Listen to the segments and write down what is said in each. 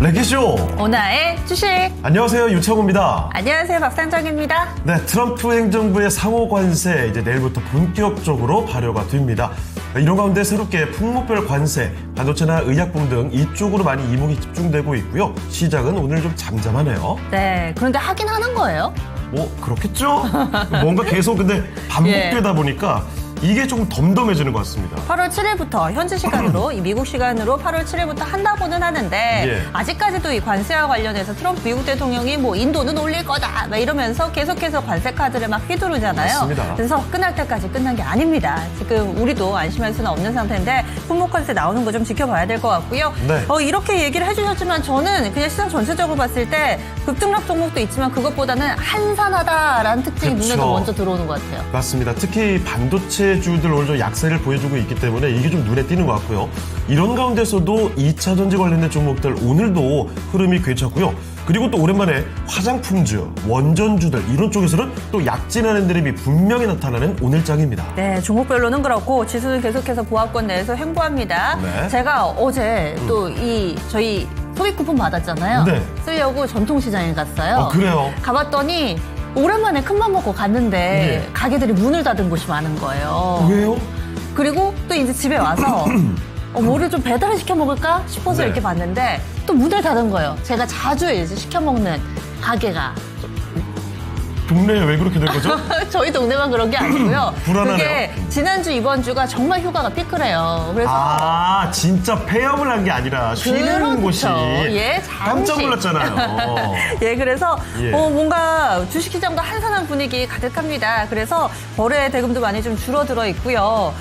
레기쇼 오나의 주식. 안녕하세요, 유창호입니다. 안녕하세요, 박상정입니다. 네, 트럼프 행정부의 상호 관세 이제 내일부터 본격적으로 발효가 됩니다. 이런 가운데 새롭게 품목별 관세, 반도체나 의약품 등 이쪽으로 많이 이목이 집중되고 있고요. 시장은 오늘 좀 잠잠하네요. 네, 그런데 하긴 하는 거예요. 뭐 그렇겠죠? 뭔가 계속 근데 반복되다 보니까 이게 조금 덤덤해지는 것 같습니다. 8월 7일부터 현지 시간으로 이 미국 시간으로 8월 7일부터 한다고는 하는데 아직까지도 이 관세와 관련해서 트럼프 미국 대통령이 뭐 인도는 올릴 거다 막 이러면서 계속해서 관세 카드를 막 휘두르잖아요. 맞습니다. 그래서 끝날 때까지 끝난 게 아닙니다. 지금 우리도 안심할 수는 없는 상태인데 품목 관세 나오는 거 좀 지켜봐야 될 것 같고요. 네. 이렇게 얘기를 해주셨지만 저는 그냥 시장 전체적으로 봤을 때 급등락 종목도 있지만 그것보다는 한산하다라는 특징이 그쵸. 눈에 더 먼저 들어오는 것 같아요. 맞습니다. 특히 반도체주들 오늘 좀 약세를 보여주고 있기 때문에 이게 좀 눈에 띄는 것 같고요. 이런 가운데서도 2차 전지 관련된 종목들 오늘도 흐름이 괜찮고요. 그리고 또 오랜만에 화장품주, 원전주들 이런 쪽에서는 또 약진하는 드립이 분명히 나타나는 오늘장입니다. 네, 종목별로는 그렇고 지수는 계속해서 보합권 내에서 횡보합니다. 네. 제가 어제 또 저희 소비 쿠폰 받았잖아요. 네. 쓰려고 전통시장에 갔어요. 그래요? 가봤더니 오랜만에 큰맘 먹고 갔는데 네. 가게들이 문을 닫은 곳이 많은 거예요. 왜요? 그리고 또 이제 집에 와서 뭐를 좀 배달을 시켜 먹을까 싶어서 네. 이렇게 봤는데 또 문을 닫은 거예요. 제가 자주 이제 시켜 먹는 가게가. 동네에 왜 그렇게 된 거죠? 저희 동네만 그런 게 아니고요. 불안하네요. 그게 지난주 이번 주가 정말 휴가가 피크래요. 그래서 진짜 폐업을 한 게 아니라 쉬는 그렇죠. 곳이 예, 잠시. 깜짝 놀랐잖아요. 예, 그래서 예. 뭔가 주식시장도 한산한 분위기 가득합니다. 그래서 거래 대금도 많이 좀 줄어들어 있고요.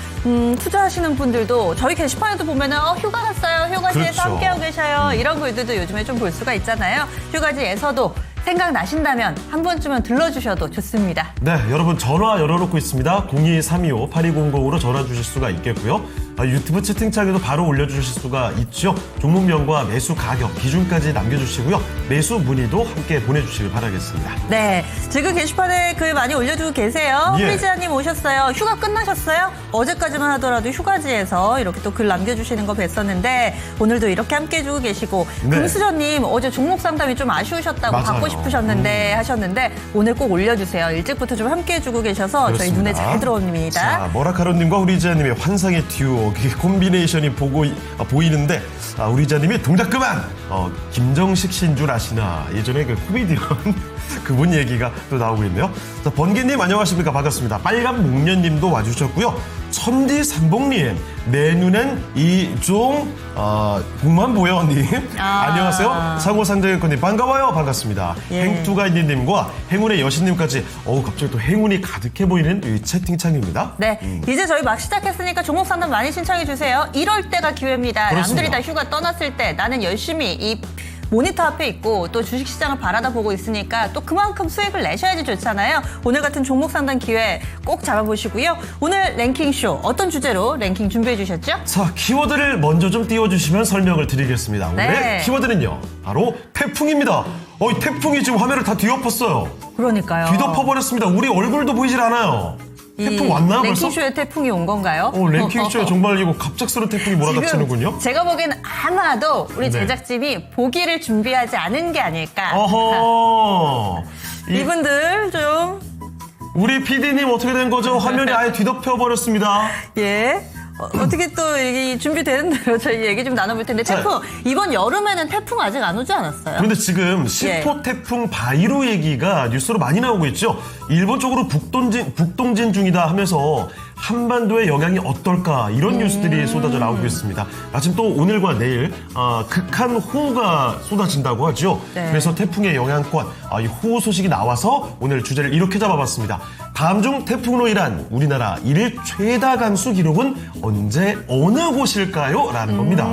투자하시는 분들도 저희 게시판에도 보면은 휴가 갔어요. 휴가지에서 그렇죠. 함께하고 계셔요. 이런 글들도 요즘에 좀 볼 수가 있잖아요. 휴가지에서도 생각나신다면 한 번쯤은 들러주셔도 좋습니다. 네, 여러분 전화 열어놓고 있습니다. 0232-8200으로 전화 주실 수가 있겠고요. 유튜브 채팅창에도 바로 올려주실 수가 있죠. 종목명과 매수 가격, 기준까지 남겨주시고요. 매수 문의도 함께 보내주시길 바라겠습니다. 네, 지금 게시판에 글 많이 올려주고 계세요. 예. 프리지아님 오셨어요. 휴가 끝나셨어요? 어제까지만 하더라도 휴가지에서 이렇게 또 글 남겨주시는 거 뵀었는데 오늘도 이렇게 함께 해주고 계시고 네. 금수저님 어제 종목 상담이 좀 아쉬우셨다고 맞아요. 받고 싶으셨는데 하셨는데 오늘 꼭 올려주세요. 일찍부터 좀 함께 해주고 계셔서 저희 눈에 잘 들어옵니다. 자, 머라카로님과 우리지아님의 환상의 듀오 콤비네이션이 보이는데 우리지아님이 동작 그만! 김정식 씨인 줄 아시나? 예전에 그 코미디언 그분 얘기가 또 나오고 있네요. 자, 번개님 안녕하십니까? 반갑습니다. 빨간 목련님도 와주셨고요. 천지삼봉님, 내 눈엔 이종 북만보여님 안녕하세요. 상호상정의권님 반가워요. 반갑습니다. 예. 행투가이님과 행운의 여신님까지 갑자기 또 행운이 가득해 보이는 이 채팅창입니다. 네, 이제 저희 막 시작했으니까 종목 상담 많이 신청해 주세요. 이럴 때가 기회입니다. 그렇습니다. 남들이 다 휴가 떠났을 때 나는 열심히 이 모니터 앞에 있고 또 주식시장을 바라다 보고 있으니까 또 그만큼 수익을 내셔야지 좋잖아요. 오늘 같은 종목 상담 기회 꼭 잡아보시고요. 오늘 랭킹쇼 어떤 주제로 랭킹 준비해 주셨죠? 자, 키워드를 먼저 좀 띄워주시면 설명을 드리겠습니다. 오늘의 네. 키워드는요, 바로 태풍입니다. 이 태풍이 지금 화면을 다 뒤엎었어요. 그러니까요. 뒤덮어버렸습니다. 우리 얼굴도 보이질 않아요. 태풍 왔나요, 벌써? 랭킹쇼에 태풍이 온 건가요? 랭킹쇼에 정말 이거 갑작스러운 태풍이 몰아닥치는군요. 제가 보기엔 아마도 우리 네. 제작진이 보기를 준비하지 않은 게 아닐까. 어허. 이분들 좀 우리 PD님 어떻게 된 거죠? 화면이 아예 뒤덮여버렸습니다. 예. 어떻게 또 이게 준비되는 대로 저희 얘기 좀 나눠볼 텐데 태풍 이번 여름에는 태풍 아직 안 오지 않았어요? 그런데 지금 10호 태풍 바이로 얘기가 뉴스로 많이 나오고 있죠. 일본 쪽으로 북동진 중이다 하면서 한반도의 영향이 어떨까 이런 뉴스들이 쏟아져 나오고 있습니다. 마침 또 오늘과 내일 극한 호우가 쏟아진다고 하죠. 네. 그래서 태풍의 영향권 이 호우 소식이 나와서 오늘 주제를 이렇게 잡아봤습니다. 다음 중 태풍으로 인한 우리나라 일 최다 강수 기록은 언제 어느 곳일까요? 라는 겁니다.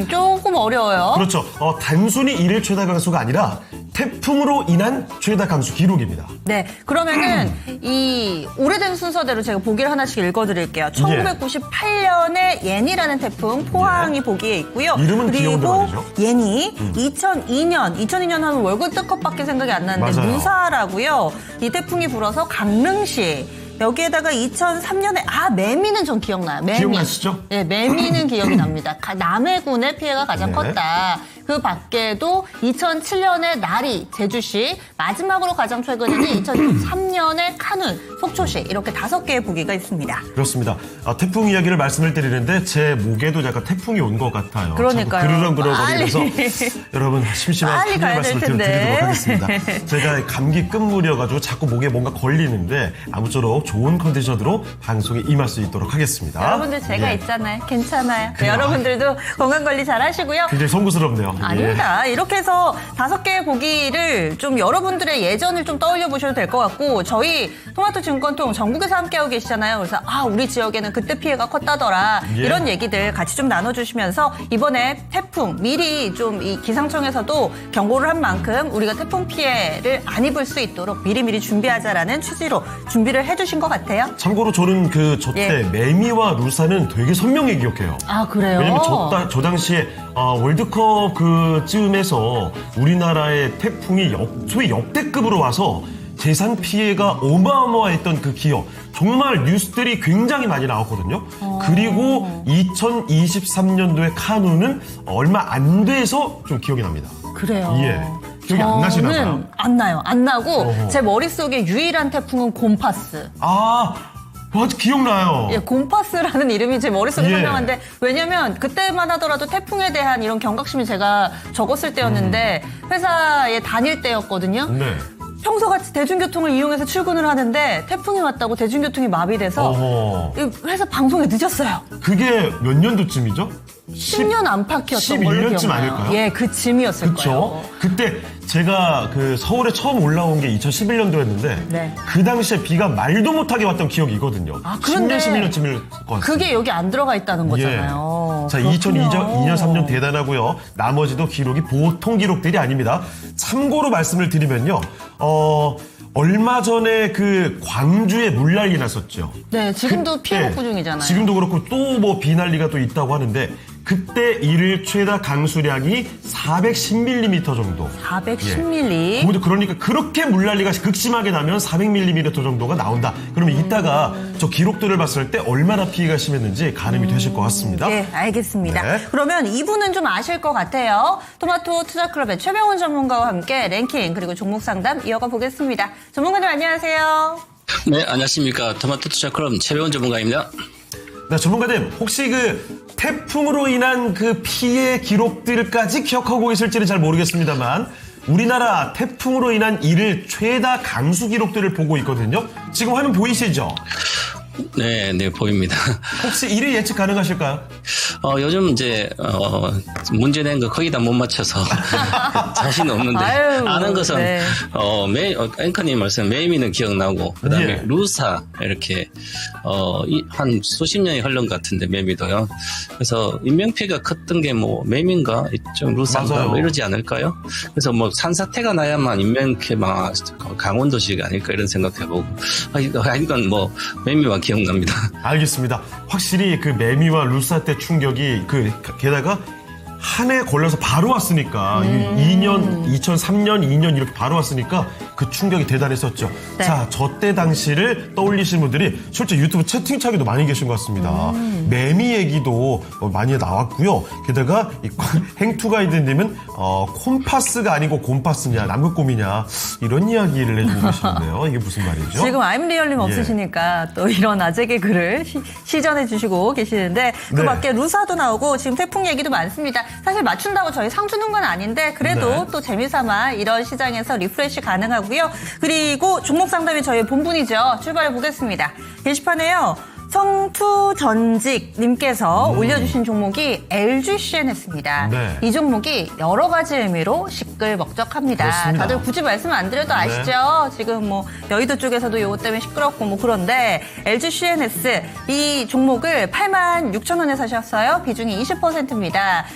조금 어려워요. 그렇죠. 단순히 일일 최다 강수가 아니라 태풍으로 인한 최다 강수 기록입니다. 네, 그러면은 이 오래된 순서대로 제가 보기를 하나씩 읽어드릴게요. 1998년에 예니라는 태풍 포항이 보기에 있고요. 이름은 귀여운 그리고 말이죠. 예니 2002년 하면 월드컵밖에 생각이 안 나는데 맞아요. 무사라고요. 이 태풍이 불어서 강릉시 여기에다가 2003년에 매미는 전 기억나요. 매미. 기억나시죠? 네, 매미는 기억이 납니다. 남해군의 피해가 가장 네. 컸다. 그 밖에도 2007년에 나리, 제주시, 마지막으로 가장 최근에는 2013년에 카눈, 속초시 이렇게 5개의 보기가 있습니다. 그렇습니다. 태풍 이야기를 말씀을 드리는데 제 목에도 약간 태풍이 온 것 같아요. 그러니까요. 그르렁그렁거리면서 여러분 심심한 빨리 편의 가야 될 말씀을 텐데. 드리도록 하겠습니다. 제가 감기 끝물이어가지고 자꾸 목에 뭔가 걸리는데 아무쪼록 좋은 컨디션으로 방송에 임할 수 있도록 하겠습니다. 여러분들 제가 예. 있잖아요. 괜찮아요. 그래요. 여러분들도 건강관리 잘 하시고요. 굉장히 송구스럽네요. 아닙니다. 이렇게 해서 5개의 보기를 좀 여러분들의 예전을 좀 떠올려 보셔도 될 것 같고 저희 토마토 증권통 전국에서 함께하고 계시잖아요. 그래서 우리 지역에는 그때 피해가 컸다더라. 예. 이런 얘기들 같이 좀 나눠주시면서 이번에 태풍 미리 좀 이 기상청에서도 경고를 한 만큼 우리가 태풍 피해를 안 입을 수 있도록 미리미리 준비하자라는 취지로 준비를 해주신 것 같아요. 참고로 저는 저때 매미와 루사는 되게 선명히 기억해요. 그래요? 왜냐면 저 당시에 월드컵 즈음에서 우리나라의 태풍이 소위 역대급으로 와서 재산 피해가 어마어마했던 그 기억. 정말 뉴스들이 굉장히 많이 나왔거든요. 그리고 2023년도에 카누는 얼마 안 돼서 좀 기억이 납니다. 그래요. 예. 기억이 안 나시나 봐요. 저는 안 나요. 안 나고 어허. 제 머릿속에 유일한 태풍은 곰파스. 맞아, 기억나요. 예, 곰파스라는 이름이 제 머릿속에 예. 선명한데 왜냐면 그때만 하더라도 태풍에 대한 이런 경각심이 제가 적었을 때였는데 회사에 다닐 때였거든요. 네. 평소같이 대중교통을 이용해서 출근을 하는데 태풍이 왔다고 대중교통이 마비돼서 어허. 이 회사 방송에 늦었어요. 그게 몇 년도쯤이죠? 10년 안팎이었던 걸로 11년쯤 기억나요. 아닐까요? 예, 그 쯤이었을 거예요. 그렇죠. 그때 제가 서울에 처음 올라온 게 2011년도였는데 네. 그 당시에 비가 말도 못하게 왔던 기억이 있거든요. 그런데 10년, 11년쯤일 것 같아요. 그게 여기 안 들어가 있다는 거잖아요. 자, 그렇군요. 2002년, 3년 대단하고요. 나머지도 기록이 보통 기록들이 아닙니다. 참고로 말씀을 드리면요. 얼마 전에 광주에 물난리 났었죠. 네, 지금도 피해 복구 중이잖아요. 지금도 그렇고 또 비난리가 또 있다고 하는데 그때 일일 최다 강수량이 410mm 정도. 410mm. 그러니까 그렇게 물난리가 극심하게 나면 400mm 정도가 나온다. 그러면 이따가 저 기록들을 봤을 때 얼마나 피해가 심했는지 가늠이 되실 것 같습니다. 네, 알겠습니다. 네. 그러면 이분은 좀 아실 것 같아요. 토마토 투자클럽의 최병훈 전문가와 함께 랭킹 그리고 종목 상담 이어가 보겠습니다. 전문가님 안녕하세요. 네, 안녕하십니까. 토마토 투자클럽 최병훈 전문가입니다. 네, 전문가님 혹시 태풍으로 인한 피해 기록들까지 기억하고 계실지는 잘 모르겠습니다만 우리나라 태풍으로 인한 일일 최다 강수 기록들을 보고 있거든요. 지금 화면 보이시죠? 네, 보입니다. 혹시 1위 예측 가능하실까요? 요즘 문제 낸 거 거의 다 못 맞춰서 자신 없는데 아유, 아는 것은 네. 앵커님 말씀 매미는 기억나고 그다음에 예. 루사 이렇게 한 수십 년이 흘른 것 같은데 매미도요. 그래서 인명피해가 컸던 게 매미인가 좀 루사인가 맞아요. 이러지 않을까요? 그래서 산사태가 나야만 인명피해가 강원도시가 아닐까 이런 생각해보고 하여간 매미와 기억납니다. 알겠습니다. 확실히 매미와 루사 때 충격이 게다가 한 해 걸려서 바로 왔으니까 2003년, 2년 이렇게 바로 왔으니까 그 충격이 대단했었죠. 네. 자, 저 때 당시를 떠올리시는 분들이 실제 유튜브 채팅창에도 많이 계신 것 같습니다. 매미 얘기도 많이 나왔고요. 게다가 행투가이드님은 콤파스가 아니고 곰파스냐, 남극곰이냐 이런 이야기를 해주고 계시는데요. 이게 무슨 말이죠? 지금 아임리얼님 예. 없으시니까 또 이런 아재 개그를 시전해 주시고 계시는데 그 네. 밖에 루사도 나오고 지금 태풍 얘기도 많습니다. 사실 맞춘다고 저희 상 주는 건 아닌데 그래도 네. 또 재미삼아 이런 시장에서 리프레시 가능하고요. 그리고 종목 상담이 저희 본분이죠. 출발해 보겠습니다. 게시판에요. 성투전직님께서 올려주신 종목이 LGCNS입니다. 네. 이 종목이 여러 가지 의미로 시끌벅적합니다. 그렇습니다. 다들 굳이 말씀 안 드려도 아시죠? 지금 여의도 쪽에서도 요거 때문에 시끄럽고 그런데 LGCNS 이 종목을 86,000원에 사셨어요. 비중이 20%입니다.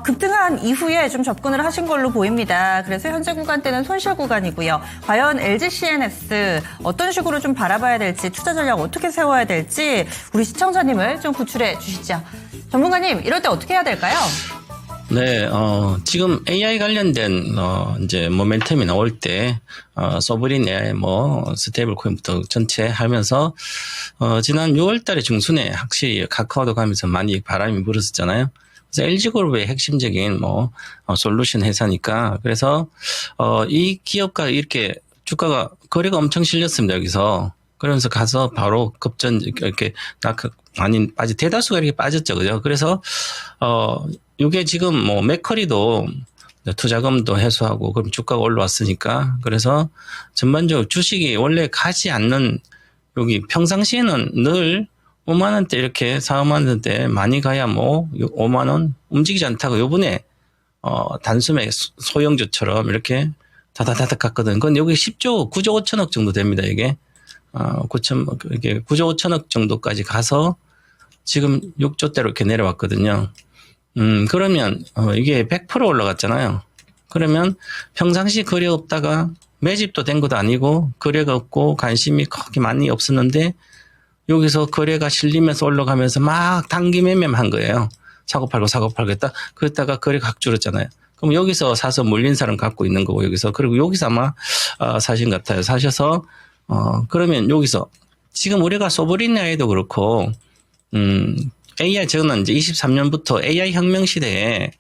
급등한 이후에 좀 접근을 하신 걸로 보입니다. 그래서 현재 구간대는 손실 구간이고요. 과연 LGCNS 어떤 식으로 좀 바라봐야 될지 투자 전략 어떻게 세워야 될지 우리 시청자님을 좀 구출해 주시죠. 전문가님 이럴 때 어떻게 해야 될까요? 네, 지금 AI 관련된, 이제 모멘텀이 나올 때, 소브린 AI 스테이블 코인부터 전체 하면서, 지난 6월 달에 중순에 확실히 카카오도 가면서 많이 바람이 불었었잖아요. 그래서 LG그룹의 핵심적인 솔루션 회사니까, 그래서, 이 기업가 이렇게 주가가 거래가 엄청 실렸습니다, 여기서. 그러면서 가서 바로 이렇게 많이 대다수가 이렇게 빠졌죠, 그죠? 그래서, 이게 지금 맥커리도 투자금도 해소하고 그럼 주가가 올라왔으니까 그래서 전반적으로 주식이 원래 가지 않는 여기 평상시에는 늘 5만 원대 이렇게 4, 5만 원대 많이 가야 5만 원 움직이지 않다가 요번에 단숨에 소형주처럼 이렇게 다다다닥 갔거든. 그건 여기 10조 9조 5천억 정도 됩니다. 이게 9조 5천억 정도까지 가서 지금 6조대로 이렇게 내려왔거든요. 그러면, 이게 100% 올라갔잖아요. 그러면 평상시 거래 없다가 매집도 된 것도 아니고 거래가 없고 관심이 그렇게 많이 없었는데 여기서 거래가 실리면서 올라가면서 막 단기 매매한 거예요. 사고 팔고 했다. 그랬다가 거래가 확 줄었잖아요. 그럼 여기서 사서 물린 사람 갖고 있는 거고 여기서. 그리고 여기서 아마, 사신 것 같아요. 사셔서, 그러면 여기서 지금 우리가 소브린 AI도 그렇고, AI 저는 이제 23년부터 AI 혁명 시대에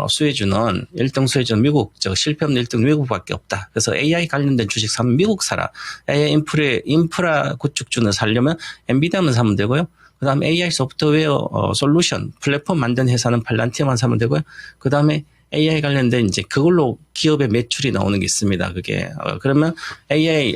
수혜주는 1등 수혜주는 미국 실패 없는 1등 미국밖에 없다. 그래서 AI 관련된 주식 사면 미국 사라. AI 인프라 구축주는 사려면 엔비디아만 사면 되고요. 그다음에 AI 소프트웨어 솔루션 플랫폼 만든 회사는 팔란티어만 사면 되고요. 그다음에 AI 관련된 이제 그걸로 기업의 매출이 나오는 게 있습니다. 그게 그러면 AI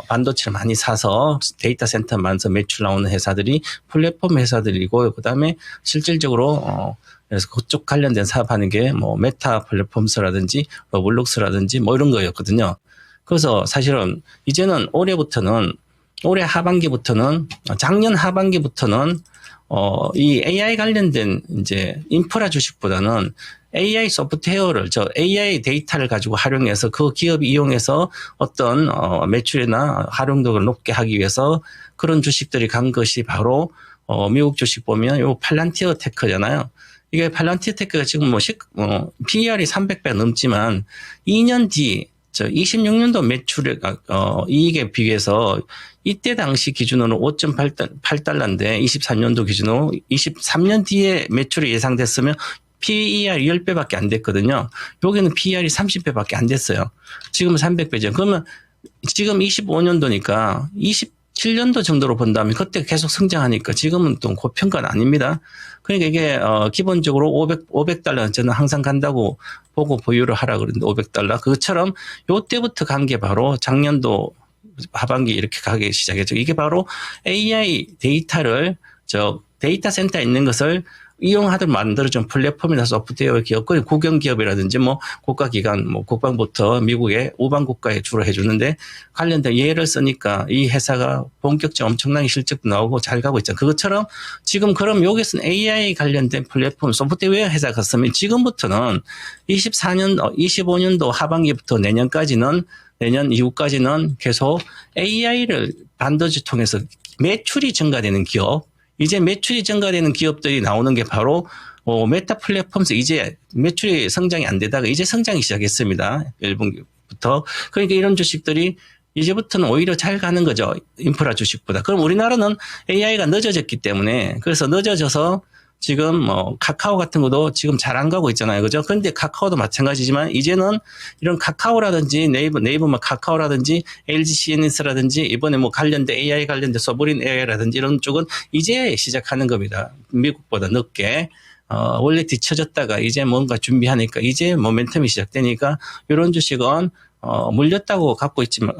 반도체를 많이 사서 데이터 센터 만서 매출 나오는 회사들이 플랫폼 회사들이고 그다음에 실질적으로 그래서 그쪽 관련된 사업하는 게 메타 플랫폼스라든지 로블록스라든지 이런 거였거든요. 그래서 사실은 이제는 올해 하반기부터는 작년 하반기부터는 이 AI 관련된 이제 인프라 주식보다는 AI 소프트웨어를 AI 데이터를 가지고 활용해서 그 기업이 이용해서 어떤 매출이나 활용도를 높게 하기 위해서 그런 주식들이 간 것이 바로 미국 주식 보면 요 팔란티어 테크잖아요. 이게 팔란티어 테크가 지금 PER이 300배 넘지만 2년 뒤 26년도 매출 이익에 비해서 이때 당시 기준으로 5.8달러인데 24년도 기준으로 23년 뒤에 매출이 예상됐으면 PER 10배밖에 안 됐거든요. 여기는 PER이 30배밖에 안 됐어요. 지금은 300배죠. 그러면 지금 25년도니까 27년도 정도로 본다면 그때 계속 성장하니까 지금은 또 고평가는 아닙니다. 그러니까 이게 기본적으로 500달러 저는 항상 간다고 보고 보유를 하라 그러는데 500달러 그것처럼 요때부터 간 게 바로 작년도 하반기 이렇게 가기 시작했죠. 이게 바로 AI 데이터를 데이터 센터에 있는 것을 이용하도록 만들어준 플랫폼이나 소프트웨어 기업, 국영기업이라든지 국가기관, 국방부터 미국의 우방국가에 주로 해주는데 관련된 예를 쓰니까 이 회사가 본격적으로 엄청나게 실적도 나오고 잘 가고 있잖아요. 그것처럼 지금 그럼 여기서는 AI 관련된 플랫폼 소프트웨어 회사가 갔으면 지금부터는 25년도 하반기부터 내년 이후까지는 계속 AI를 반도체 통해서 매출이 증가되는 기업, 이제 매출이 증가되는 기업들이 나오는 게 바로 메타 플랫폼에서 이제 매출이 성장이 안 되다가 이제 성장이 시작했습니다. 1분기부터. 그러니까 이런 주식들이 이제부터는 오히려 잘 가는 거죠. 인프라 주식보다. 그럼 우리나라는 AI가 늦어졌기 때문에 그래서 늦어져서 지금 카카오 같은 것도 지금 잘 안 가고 있잖아요. 그죠? 그런데 카카오도 마찬가지지만 이제는 이런 카카오라든지 네이버 카카오라든지 LG CNS라든지 이번에 관련된 AI 관련된 소브린 AI라든지 이런 쪽은 이제 시작하는 겁니다. 미국보다 늦게. 원래 뒤쳐졌다가 이제 뭔가 준비하니까 이제 모멘텀이 시작되니까 이런 주식은 물렸다고 갖고 있지만,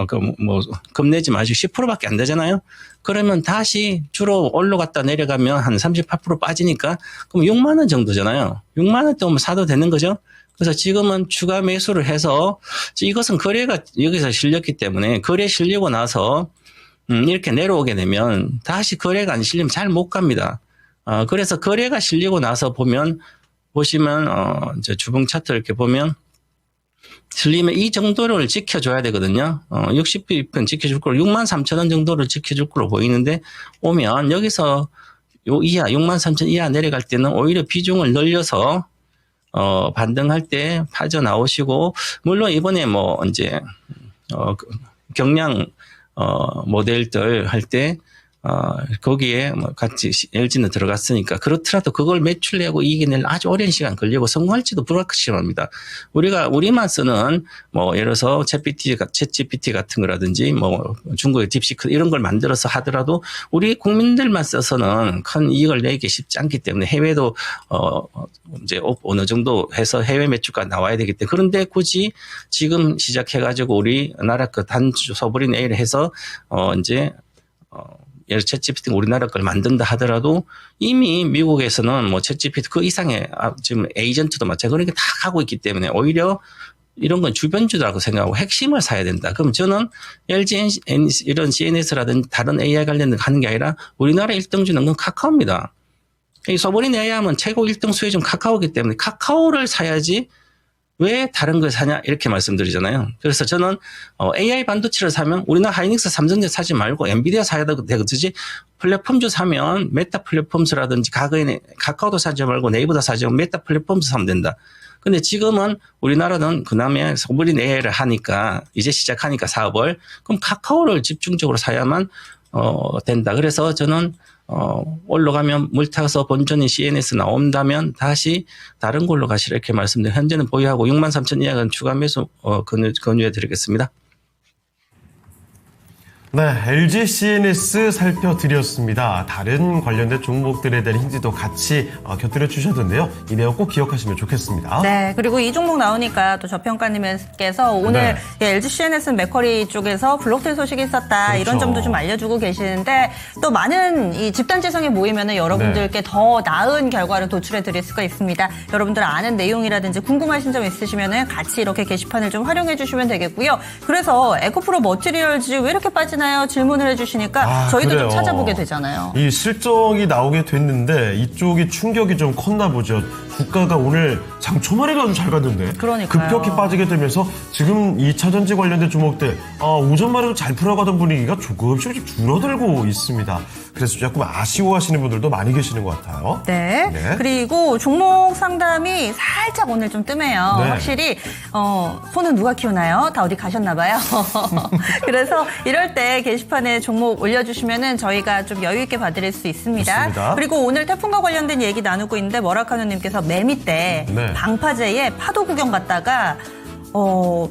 겁내지 마시고 10%밖에 안 되잖아요? 그러면 다시 주로 올라갔다 내려가면 한 38% 빠지니까, 그럼 6만원 정도잖아요. 6만원 대 오면 사도 되는 거죠? 그래서 지금은 추가 매수를 해서, 이것은 거래가 여기서 실렸기 때문에, 거래 실리고 나서, 이렇게 내려오게 되면, 다시 거래가 안 실리면 잘 못 갑니다. 그래서 거래가 실리고 나서 보시면, 주봉 차트 이렇게 보면, 실리면 이 정도를 지켜줘야 되거든요. 60bp는 지켜줄 걸로 63,000원 정도를 지켜줄 걸로 보이는데 오면 여기서 요 이하 63,000원 이하 내려갈 때는 오히려 비중을 늘려서 반등할 때 빠져나오시고, 물론 이번에 뭐, 이제, 경량, 모델들 할 때, 거기에 뭐 같이 LG는 들어갔으니까 그렇더라도 그걸 매출내고 이익을 아주 오랜 시간 걸리고 성공할지도 불확실합니다. 우리만 쓰는 뭐 예를 들어서 챗GPT 같은 거라든지 뭐 중국의 딥시크 이런 걸 만들어서 하더라도 우리 국민들만 써서는 큰 이익을 내기 쉽지 않기 때문에 해외도 이제 어느 정도 해서 해외 매출가 나와야 되기 때문에 그런데 굳이 지금 시작해가지고 우리나라 그 단주 소브린 A를 해서 이제 예를 챗GPT 우리나라 걸 만든다 하더라도 이미 미국에서는 뭐 챗GPT 그 이상의 지금 에이전트도 마찬가지로 그런 게 다 가고 있기 때문에 오히려 이런 건 주변주라고 생각하고 핵심을 사야 된다. 그럼 저는 LG 이런 CNS라든지 다른 AI 관련된 하는 게 아니라 우리나라 1등주는 건 카카오입니다. 이 소브린 AI 하면 최고 1등 수혜주는 카카오이기 때문에 카카오를 사야지 왜 다른 걸 사냐 이렇게 말씀드리잖아요. 그래서 저는 AI 반도체를 사면 우리나라 하이닉스 삼성전자 사지 말고 엔비디아 사야 되겠지. 플랫폼주 사면 메타 플랫폼스라든지 과거에는 카카오도 사지 말고 네이버도 사지 말고 메타 플랫폼스 사면 된다. 근데 지금은 우리나라는 그다음에 소브린 AI를 하니까 이제 시작하니까 사업을 그럼 카카오를 집중적으로 사야만 된다. 그래서 저는 올라가면 물 타서 본전인 CNS 나온다면 다시 다른 걸로 가시라 이렇게 말씀드리고 현재는 보유하고 63,000 이하는 추가 매수 권유해 드리겠습니다. 네, LG CNS 살펴드렸습니다. 다른 관련된 종목들에 대한 힌트도 같이 곁들여 주셨는데요. 이 내용 꼭 기억하시면 좋겠습니다. 네, 그리고 이 종목 나오니까 또 저평가님께서 오늘 LG CNS는 맥쿼리 쪽에서 블록체인 소식이 있었다 그렇죠. 이런 점도 좀 알려주고 계시는데 또 많은 이 집단지성에 모이면은 여러분들께 더 나은 결과를 도출해 드릴 수가 있습니다. 여러분들 아는 내용이라든지 궁금하신 점 있으시면은 같이 이렇게 게시판을 좀 활용해 주시면 되겠고요. 그래서 에코프로 머티리얼즈 왜 이렇게 빠지나요? 질문을 해주시니까 저희도 그래요. 좀 찾아보게 되잖아요. 이 실적이 나오게 됐는데 이쪽이 충격이 좀 컸나 보죠. 주가가 오늘 장 초반에가 아주 잘 갔는데 그러니까요. 급격히 빠지게 되면서 지금 2차 전지 관련된 종목들 오전만에도 잘 풀어가던 분위기가 조금씩 줄어들고 있습니다. 그래서 조금 아쉬워하시는 분들도 많이 계시는 것 같아요. 네. 네. 그리고 종목 상담이 살짝 오늘 좀 뜸해요. 네. 확실히 손은 누가 키우나요? 다 어디 가셨나 봐요. 그래서 이럴 때 게시판에 종목 올려주시면은 저희가 좀 여유 있게 봐드릴 수 있습니다. 좋습니다. 그리고 오늘 태풍과 관련된 얘기 나누고 있는데 머라카노님께서 매미 때 네. 방파제에 파도 구경 갔다가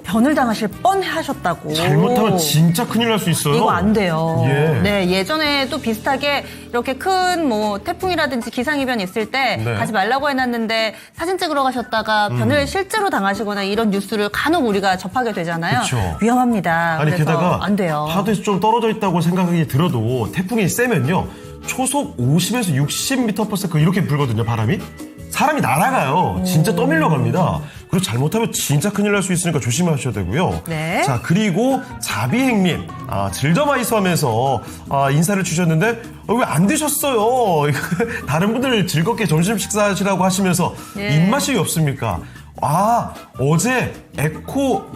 변을 당하실 뻔하셨다고. 잘못하면 진짜 큰일 날 수 있어요. 이거 안 돼요. 예. 네, 예전에도 비슷하게 이렇게 큰 뭐 태풍이라든지 기상이변 있을 때 네. 가지 말라고 해놨는데 사진 찍으러 가셨다가 변을 실제로 당하시거나 이런 뉴스를 간혹 우리가 접하게 되잖아요. 그쵸. 위험합니다. 아니 그래서 게다가 안 돼요. 파도에서 좀 떨어져 있다고 생각이 들어도 태풍이 세면요 초속 50에서 60m/s 이렇게 불거든요. 바람이 사람이 날아가요. 진짜 떠밀려 갑니다. 그리고 잘못하면 진짜 큰일 날 수 있으니까 조심하셔야 되고요. 네. 자, 그리고 자비행님 즐겨마이스 하면서 인사를 주셨는데 왜 안 드셨어요? 다른 분들 즐겁게 점심 식사하시라고 하시면서 예. 입맛이 없습니까? 어제 에코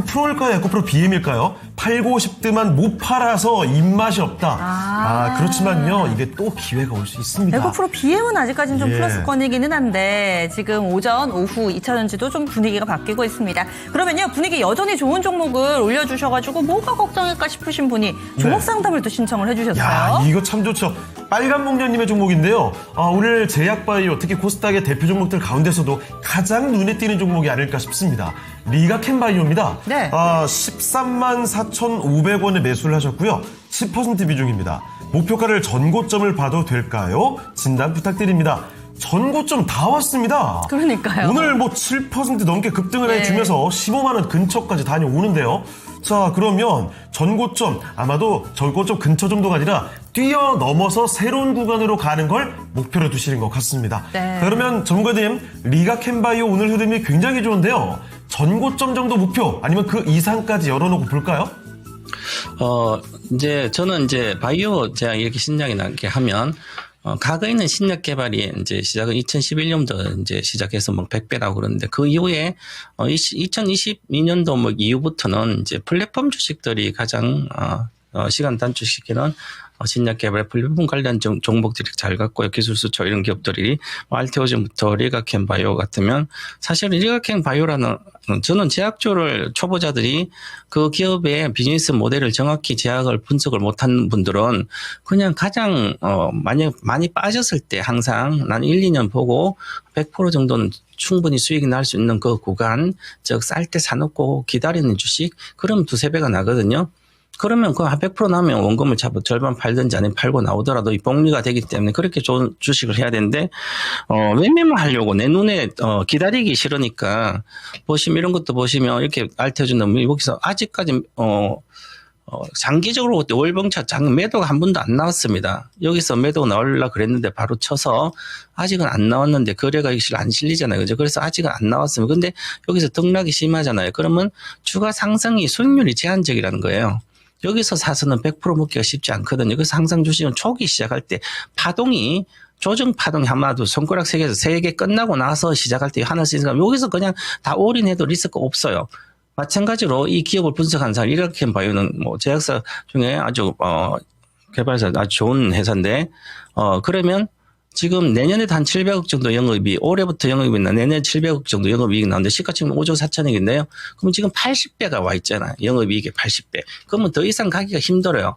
프로일까요? 에코 프로 BM일까요? 팔고 싶지만 못 팔아서 입맛이 없다. 그렇지만요, 이게 또 기회가 올 수 있습니다. 에코프로 BM은 아직까지는 좀 예. 플러스권이기는 한데 지금 오전, 오후 2차 전지도 좀 분위기가 바뀌고 있습니다. 그러면요 분위기 여전히 좋은 종목을 올려주셔가지고 뭐가 걱정일까 싶으신 분이 종목 상담을 또 신청을 해주셨어요. 야, 이거 참 좋죠. 빨간 목련님의 종목인데요. 오늘 제약바이오, 특히 코스닥의 대표 종목들 가운데서도 가장 눈에 띄는 종목이 아닐까 싶습니다. 리가캔바이오입니다. 네. 13만 4,500원에 매수를 하셨고요. 10% 비중입니다. 목표가를 전고점을 봐도 될까요? 진단 부탁드립니다. 전고점 다 왔습니다. 그러니까요. 오늘 뭐 7% 넘게 급등을 네. 해주면서 15만 원 근처까지 다녀오는데요. 자, 그러면 전고점, 아마도 전고점 근처 정도가 아니라 뛰어넘어서 새로운 구간으로 가는 걸 목표로 두시는 것 같습니다. 네. 자, 그러면 전문가님, 리가캔바이오 오늘 흐름이 굉장히 좋은데요. 전고점 정도 목표 아니면 그 이상까지 열어놓고 볼까요? 이제 저는 이제 바이오 제약 이렇게 신약이 나게 하면 과거에는 신약 개발이 이제 시작은 2011년도 이제 시작해서 뭐 100배라고 그러는데 그 이후에 2022년도 뭐 이후부터는 이제 플랫폼 주식들이 가장 시간 단축시키는 신약 개발 플랫폼 관련 종목들이 잘 갔고요. 기술 수출 이런 기업들이 알테오젠부터 리가켄 바이오 같으면 사실은 리가켄 바이오라는 저는 제약주를 초보자들이 그 기업의 비즈니스 모델을 정확히 제약을 분석을 못한 분들은 그냥 가장 많이 빠졌을 때 항상 난 1, 2년 보고 100% 정도는 충분히 수익이 날 수 있는 그 구간, 즉 쌀 때 사놓고 기다리는 주식, 그러면 2-3배가 나거든요. 그러면 그 한 100% 나오면 원금을 절반 팔든지 아니면 팔고 나오더라도 이 복리가 되기 때문에 그렇게 좋은 주식을 해야 되는데, 매매만 하려고 내 눈에, 기다리기 싫으니까, 보시면 이런 것도 보시면 이렇게 알테오젠 여기서 아직까지, 장기적으로 그때 월봉차 매도가 한 번도 안 나왔습니다. 여기서 매도가 나오려고 그랬는데 바로 쳐서 아직은 안 나왔는데 거래가 안 실리잖아요. 그죠? 그래서 아직은 안 나왔습니다. 근데 여기서 등락이 심하잖아요. 그러면 주가 상승이 수익률이 제한적이라는 거예요. 여기서 사서는 100% 먹기가 쉽지 않거든요. 그래서 항상 주식은 초기 시작할 때 파동이 조정 파동이 아마도 손가락 3개에서 3개 끝나고 나서 시작할 때 하나씩 있으니까 여기서 그냥 다 올인해도 리스크 없어요. 마찬가지로 이 기업을 분석하는 사람, 리가켄 바이오는 뭐 제약사 중에 아주 개발사 아주 좋은 회사인데, 그러면 지금 내년에도 한 700억 정도 영업이익, 올해부터 영업이익 나 내년에 700억 정도 영업이익 나오는데 시가총액 5조 4천억인데요. 그럼 지금 80배가 와 있잖아요. 영업이익의 80배. 그러면 더 이상 가기가 힘들어요.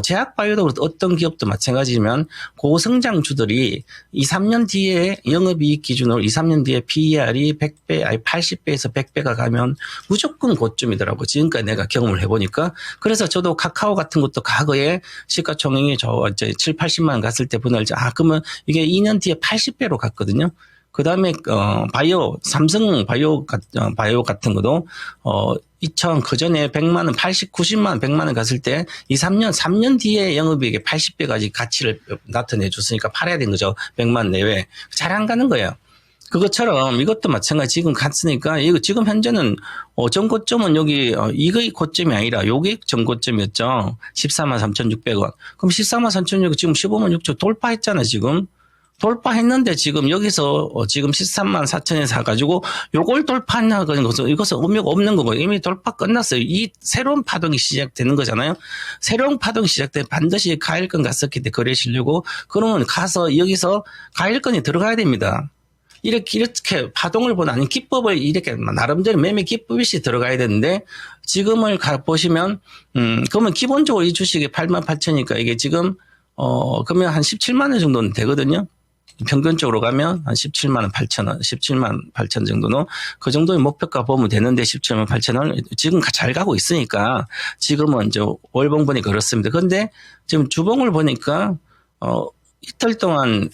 제약바이오도 어떤 기업도 마찬가지지만 고성장주들이 2-3년 뒤에 영업이익 기준으로 2-3년 뒤에 PER이 100배, 아니 80배에서 100배가 가면 무조건 고점이더라고. 지금까지 내가 경험을 해보니까. 그래서 저도 카카오 같은 것도 과거에 시가총액이 이제 7, 80만 원 갔을 때 분할자, 그러면 이게 2년 뒤에 80배로 갔거든요. 그 다음에, 삼성 바이오 같은 것도, 그 전에 100만 원, 90만 원, 100만 원 갔을 때 3년 뒤에 영업이익의 80배까지 가치를 나타내 줬으니까 팔아야 되는 거죠. 100만 원 내외. 잘 안 가는 거예요. 그것처럼 이것도 마찬가지 지금 갔으니까 이거 지금 현재는 전고점은 여기 이게 고점이 아니라 요게 전고점이었죠. 14만 3,600원. 그럼 14만 3,600원 지금 15만 6천 돌파했잖아 지금. 돌파했는데 지금 여기서 지금 13만 4천에 사가지고 요걸 돌파하냐 그런 것은 이것은 의미가 없는 거고 이미 돌파 끝났어요. 이 새로운 파동이 시작되는 거잖아요. 새로운 파동이 시작되면 반드시 가일권 갔었기 때문에 거래시려고 그러면 가서 여기서 가일권이 들어가야 됩니다. 이렇게 파동을 보는 아니 기법을 이렇게 나름대로 매매 기법이 들어가야 되는데 지금을 보시면 그러면 기본적으로 이 주식이 88,000이니까 이게 지금 그러면 한 17만 원 정도는 되거든요. 평균적으로 가면 한 17만 8천 17만 8천 정도는 그 정도의 목표가 보면 되는데 17만 8천 원 지금 잘 가고 있으니까 지금은 이제 월봉분이 그렇습니다. 그런데 지금 주봉을 보니까 이틀 동안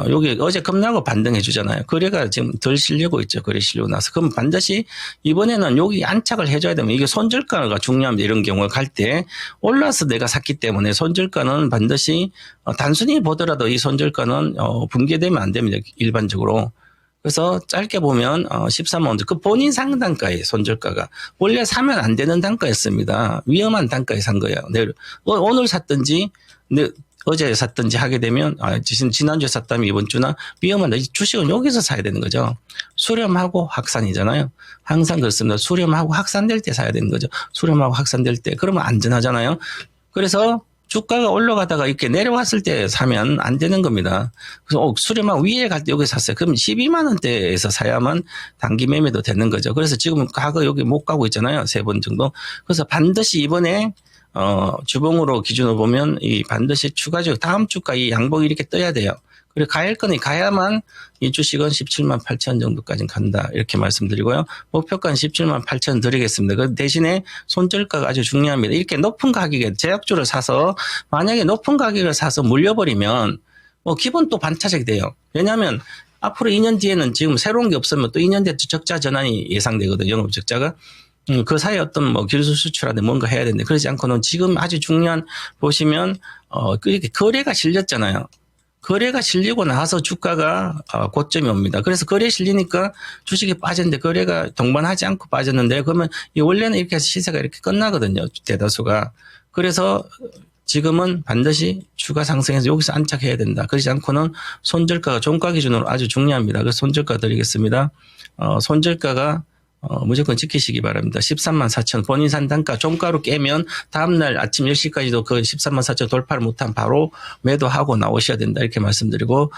여기 어제 급락하고 반등해 주잖아요. 거래가 지금 덜 실리고 있죠. 거래 실리고 나서. 그럼 반드시 이번에는 여기 안착을 해줘야 되면 이게 손절가가 중요합니다. 이런 경우에 갈 때 올라서 내가 샀기 때문에 손절가는 반드시 단순히 보더라도 이 손절가는 붕괴되면 안 됩니다. 일반적으로. 그래서 짧게 보면 13만 원. 그 본인 상단가의 손절가가 원래 사면 안 되는 단가였습니다. 위험한 단가에 산 거예요. 오늘 샀든지 어제 샀든지 하게 되면 지난주에 샀다면 이번 주나 위험한 주식은 여기서 사야 되는 거죠. 수렴하고 확산이잖아요. 항상 그렇습니다. 수렴하고 확산될 때 사야 되는 거죠. 수렴하고 확산될 때 그러면 안전하잖아요. 그래서 주가가 올라가다가 이렇게 내려왔을 때 사면 안 되는 겁니다. 그래서 수렴하고 위에 갈 때 여기 샀어요. 그럼 12만 원대에서 사야만 단기 매매도 되는 거죠. 그래서 지금 과거 여기 못 가고 있잖아요. 3번 정도. 그래서 반드시 이번에 주봉으로 기준으로 보면 이 반드시 추가적으로 다음 주가 이 양봉이 이렇게 떠야 돼요. 그리고 가일권이 가야만 이 주식은 17만 8천 정도까지 간다. 이렇게 말씀드리고요. 목표가는 17만 8천 드리겠습니다. 그 대신에 손절가가 아주 중요합니다. 이렇게 높은 가격에 제약주를 사서 만약에 높은 가격을 사서 물려버리면 기본 또 반타작이 돼요. 왜냐하면 앞으로 2년 뒤에는 지금 새로운 게 없으면 또 2년 뒤에 적자 전환이 예상되거든요. 영업 적자가. 그 사이에 어떤 기술 수출하는데 뭔가 해야 되는데 그러지 않고는 지금 아주 중요한 보시면 이렇게 거래가 실렸잖아요. 거래가 실리고 나서 주가가 고점이 옵니다. 그래서 거래 실리니까 주식이 빠졌는데 거래가 동반하지 않고 빠졌는데 그러면 원래는 이렇게 해서 시세가 이렇게 끝나거든요. 대다수가. 그래서 지금은 반드시 주가 상승해서 여기서 안착해야 된다. 그렇지 않고는 손절가가 종가 기준으로 아주 중요합니다. 그래서 손절가 드리겠습니다. 손절가가 무조건 지키시기 바랍니다. 13만 4천 본인 산 단가 종가로 깨면 다음날 아침 10시까지도 그 13만 4천 돌파를 못하면 바로 매도하고 나오셔야 된다 이렇게 말씀드리고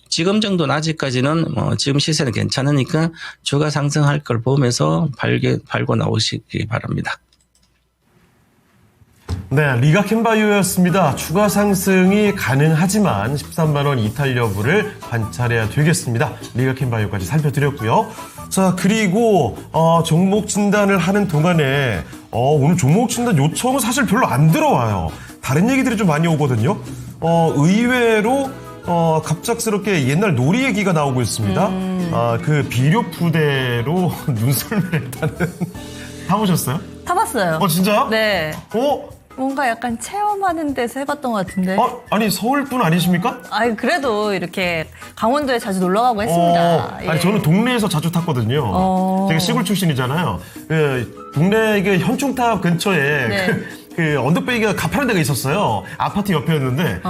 지금 정도는 아직까지는 지금 시세는 괜찮으니까 주가 상승할 걸 보면서 팔고 나오시기 바랍니다. 네, 리가캔바이오였습니다. 추가 상승이 가능하지만 13만 원 이탈 여부를 관찰해야 되겠습니다. 리가캔바이오까지 살펴드렸고요. 자, 그리고 종목 진단을 하는 동안에 오늘 종목 진단 요청은 사실 별로 안 들어와요. 다른 얘기들이 좀 많이 오거든요. 의외로 갑작스럽게 옛날 놀이 얘기가 나오고 있습니다. 그 비료 푸대로 눈썰매를 타는 타보셨어요? 타봤어요. 진짜요? 네. 뭔가 약간 체험하는 데서 해봤던 것 같은데. 아니 서울 분 아니십니까? 아니 그래도 이렇게 강원도에 자주 놀러 가고 했습니다. 아니 저는 동네에서 자주 탔거든요. 제가 시골 출신이잖아요. 동네 현충탑 근처에 네. 그 언덕배기가 가파른 데가 있었어요. 아파트 옆이었는데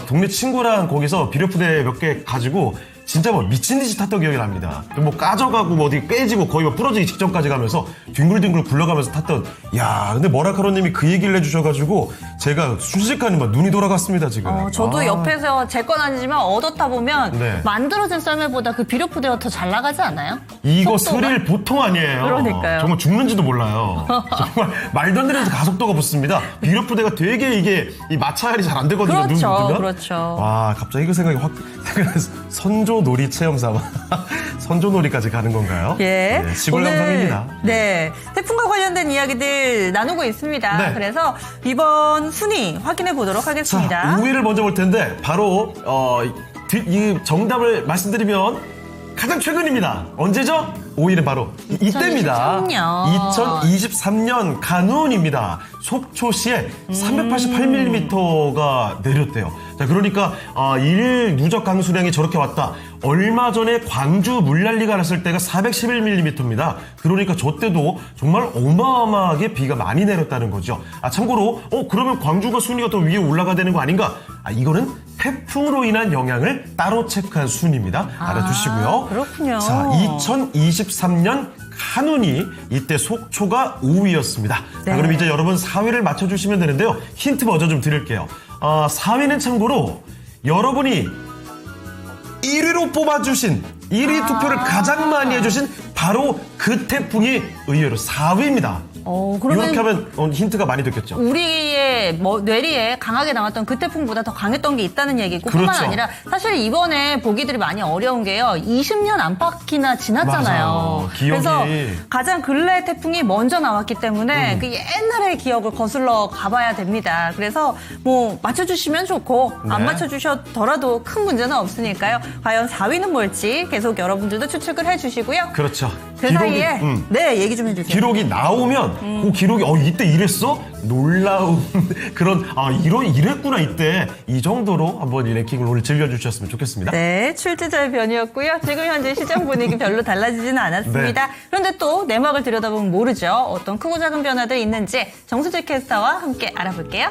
동네 친구랑 거기서 비료푸대 몇 개 가지고 진짜 미친 듯이 탔던 기억이 납니다. 까져가고 어디 깨지고 거의 부러지기 직전까지 가면서 뒹굴뒹굴 굴러가면서 탔던. 야, 근데 머라카로님이 그 얘기를 해주셔가지고 제가 순식간에 눈이 돌아갔습니다 지금. 저도 옆에서 제 건 아니지만 얻었다 보면 네. 만들어진 썰매보다 그 비료푸대가 더 잘 나가지 않아요? 이거 속도가? 스릴 보통 아니에요. 그러니까요. 정말 죽는지도 몰라요. 정말 말도 안 되는 가속도가 붙습니다. 비료푸대가 되게 이게 이 마찰이 잘 안 되거든요. 그렇죠. 와, 갑자기 그 생각이 확 선조놀이 체험 삼아 선조놀이까지 가는 건가요? 예. 네, 시골 감성입니다. 네. 태풍과 관련된 이야기들 나누고 있습니다. 네. 그래서 이번 순위 확인해 보도록 하겠습니다. 자, 5위를 먼저 볼 텐데 바로 이 정답을 말씀드리면 가장 최근입니다. 언제죠? 5위는 바로 이때입니다. 2023년 간운입니다. 속초시에 388mm가 내렸대요. 자, 그러니까 일 누적 강수량이 저렇게 왔다. 얼마 전에 광주 물난리가 났을 때가 411mm입니다. 그러니까 저 때도 정말 어마어마하게 비가 많이 내렸다는 거죠. 참고로 그러면 광주가 순위가 더 위에 올라가야 되는 거 아닌가? 이거는 태풍으로 인한 영향을 따로 체크한 순위입니다. 알아두시고요. 그렇군요. 자, 2023년 한운이 이때 속초가 5위였습니다. 네. 자, 그럼 이제 여러분 4위를 맞춰주시면 되는데요. 힌트 먼저 좀 드릴게요. 4위는 참고로 여러분이 1위로 뽑아주신 1위 투표를 가장 많이 해주신 바로 그 태풍이 의외로 4위입니다. 그러면 이렇게 하면 힌트가 많이 됐겠죠. 우리의 뇌리에 강하게 나왔던 그 태풍보다 더 강했던 게 있다는 얘기고 뿐만 그렇죠. 아니라 사실 이번에 보기들이 많이 어려운 게요. 20년 안팎이나 지났잖아요. 맞아요. 기억이. 그래서 가장 근래 태풍이 먼저 나왔기 때문에 그 옛날의 기억을 거슬러 가봐야 됩니다. 그래서 맞춰주시면 좋고 안 네. 맞춰주셨더라도 큰 문제는 없으니까요. 과연 4위는 뭘지 계속 여러분들도 추측을 해주시고요. 그렇죠. 그 사이에 네, 얘기 좀 해주세요. 기록이 나오면 그 기록이 이때 이랬어? 놀라운 그런 이랬구나 이때 이 정도로 한번 이 랭킹을 오늘 즐겨주셨으면 좋겠습니다. 네, 출제자의 변이었고요. 지금 현재 시장 분위기 별로 달라지지는 않았습니다. 네. 그런데 또 내막을 들여다보면 모르죠. 어떤 크고 작은 변화들이 있는지 정수재 캐스터와 함께 알아볼게요.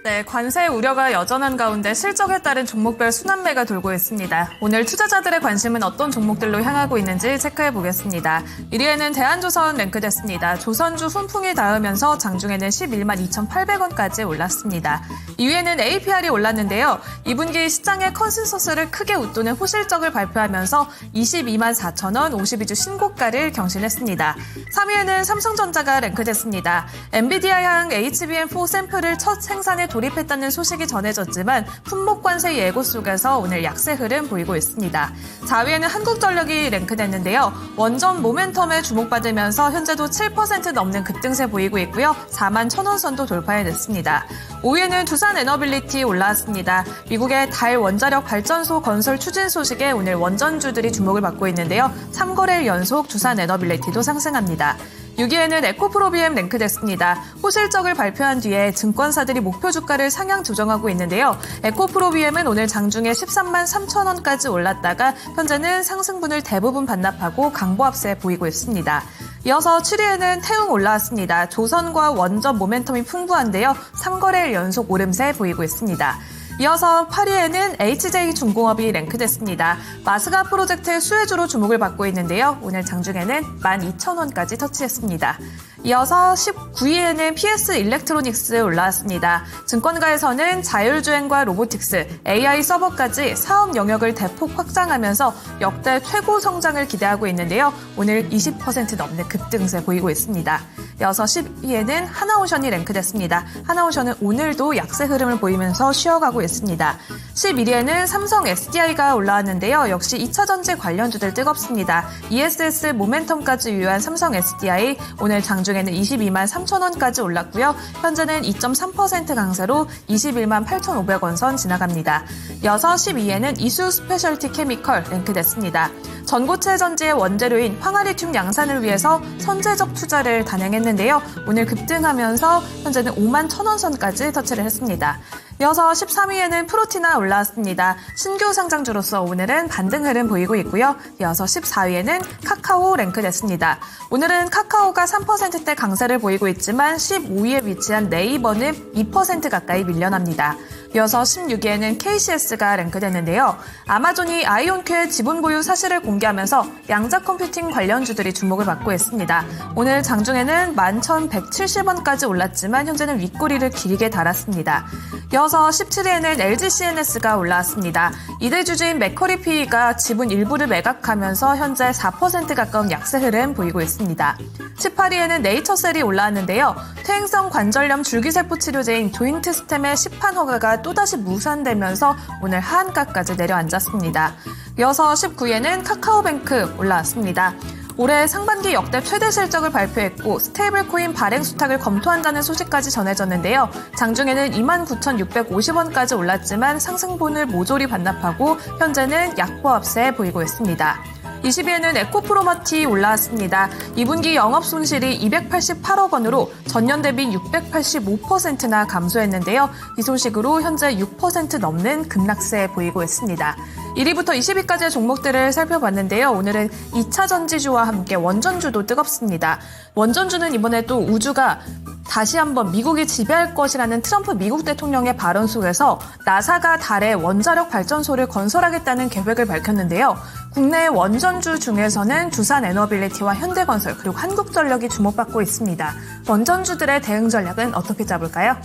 네, 관세 우려가 여전한 가운데 실적에 따른 종목별 순환매가 돌고 있습니다. 오늘 투자자들의 관심은 어떤 종목들로 향하고 있는지 체크해 보겠습니다. 1위에는 대한조선 랭크됐습니다. 조선주 훈풍이 닿으면서 장중에는 11만 2,800원까지 올랐습니다. 2위에는 APR이 올랐는데요. 2분기 시장의 컨센서스를 크게 웃도는 호실적을 발표하면서 22만 4천원 52주 신고가를 경신했습니다. 3위에는 삼성전자가 랭크됐습니다. 엔비디아향 HBM4 샘플을 첫 생산에 돌입했다는 소식이 전해졌지만 품목 관세 예고 속에서 오늘 약세 흐름 보이고 있습니다. 4위에는 한국전력이 랭크됐는데요. 원전 모멘텀에 주목받으면서 현재도 7% 넘는 급등세 보이고 있고요. 4만 1,000원 선도 돌파해냈습니다. 5위에는 두산에너빌리티 올라왔습니다. 미국의 달 원자력 발전소 건설 추진 소식에 오늘 원전주들이 주목을 받고 있는데요. 3거래일 연속 두산에너빌리티도 상승합니다. 6위에는 에코프로비엠 랭크됐습니다. 호실적을 발표한 뒤에 증권사들이 목표 주가를 상향 조정하고 있는데요. 에코프로비엠은 오늘 장중에 13만 3천원까지 올랐다가 현재는 상승분을 대부분 반납하고 강보합세 보이고 있습니다. 이어서 7위에는 태웅 올라왔습니다. 조선과 원전 모멘텀이 풍부한데요. 3거래일 연속 오름세 보이고 있습니다. 이어서 8위에는 HJ중공업이 랭크됐습니다. 마스가 프로젝트 수혜주로 주목을 받고 있는데요. 오늘 장중에는 12,000원까지 터치했습니다. 이어서 19위에는 PS 일렉트로닉스 올라왔습니다. 증권가에서는 자율주행과 로보틱스, AI 서버까지 사업 영역을 대폭 확장하면서 역대 최고 성장을 기대하고 있는데요. 오늘 20% 넘는 급등세 보이고 있습니다. 이어서 10위에는 하나오션이 랭크됐습니다. 하나오션은 오늘도 약세 흐름을 보이면서 쉬어가고 있습니다. 11위에는 삼성 SDI가 올라왔는데요. 역시 2차전지 관련주들 뜨겁습니다. ESS 모멘텀까지 유효한 삼성 SDI 오늘 장중에는 22만 3천원까지 올랐고요. 현재는 2.3% 강세로 21만 8,500원 선 지나갑니다. 이어서 12위에는 이수 스페셜티 케미컬 랭크됐습니다. 전고체 전지의 원재료인 황화리튬 양산을 위해서 선제적 투자를 단행했는데요. 오늘 급등하면서 현재는 5만 1,000원 선까지 터치를 했습니다. 이어서 13위에는 프로티나 올라왔습니다. 신규 상장주로서 오늘은 반등 흐름 보이고 있고요. 이어서 14위에는 카카오 랭크됐습니다. 오늘은 카카오가 3%대 강세를 보이고 있지만 15위에 위치한 네이버는 2% 가까이 밀려납니다. 이어서 16위에는 KCS가 랭크됐는데요. 아마존이 아이온큐의 지분 보유 사실을 공개하면서 양자 컴퓨팅 관련주들이 주목을 받고 있습니다. 오늘 장중에는 11,170원까지 올랐지만 현재는 윗꼬리를 길게 달았습니다. 이어서 17위에는 LGCNS가 올라왔습니다. 이대주주인 맥커리 PE가 지분 일부를 매각하면서 현재 4% 가까운 약세 흐름 보이고 있습니다. 18위에는 네이처셀이 올라왔는데요. 퇴행성 관절염 줄기세포 치료제인 조인트스템의 시판 허가가 또다시 무산되면서 오늘 하한가까지 내려앉았습니다. 이어서 19위에는 카카오뱅크 올라왔습니다. 올해 상반기 역대 최대 실적을 발표했고 스테이블 코인 발행 수탁을 검토한다는 소식까지 전해졌는데요. 장중에는 29,650원까지 올랐지만 상승분을 모조리 반납하고 현재는 약보합세 보이고 있습니다. 20위에는 에코프로마티 올라왔습니다. 2분기 영업 손실이 288억 원으로 전년 대비 685%나 감소했는데요. 이 소식으로 현재 6% 넘는 급락세 보이고 있습니다. 1위부터 20위까지의 종목들을 살펴봤는데요. 오늘은 2차 전지주와 함께 원전주도 뜨겁습니다. 원전주는 이번에 또 우주가 다시 한번 미국이 지배할 것이라는 트럼프 미국 대통령의 발언 속에서 나사가 달에 원자력 발전소를 건설하겠다는 계획을 밝혔는데요. 국내 원전주 중에서는 두산에너빌리티와 현대건설 그리고 한국전력이 주목받고 있습니다. 원전주들의 대응 전략은 어떻게 짜볼까요?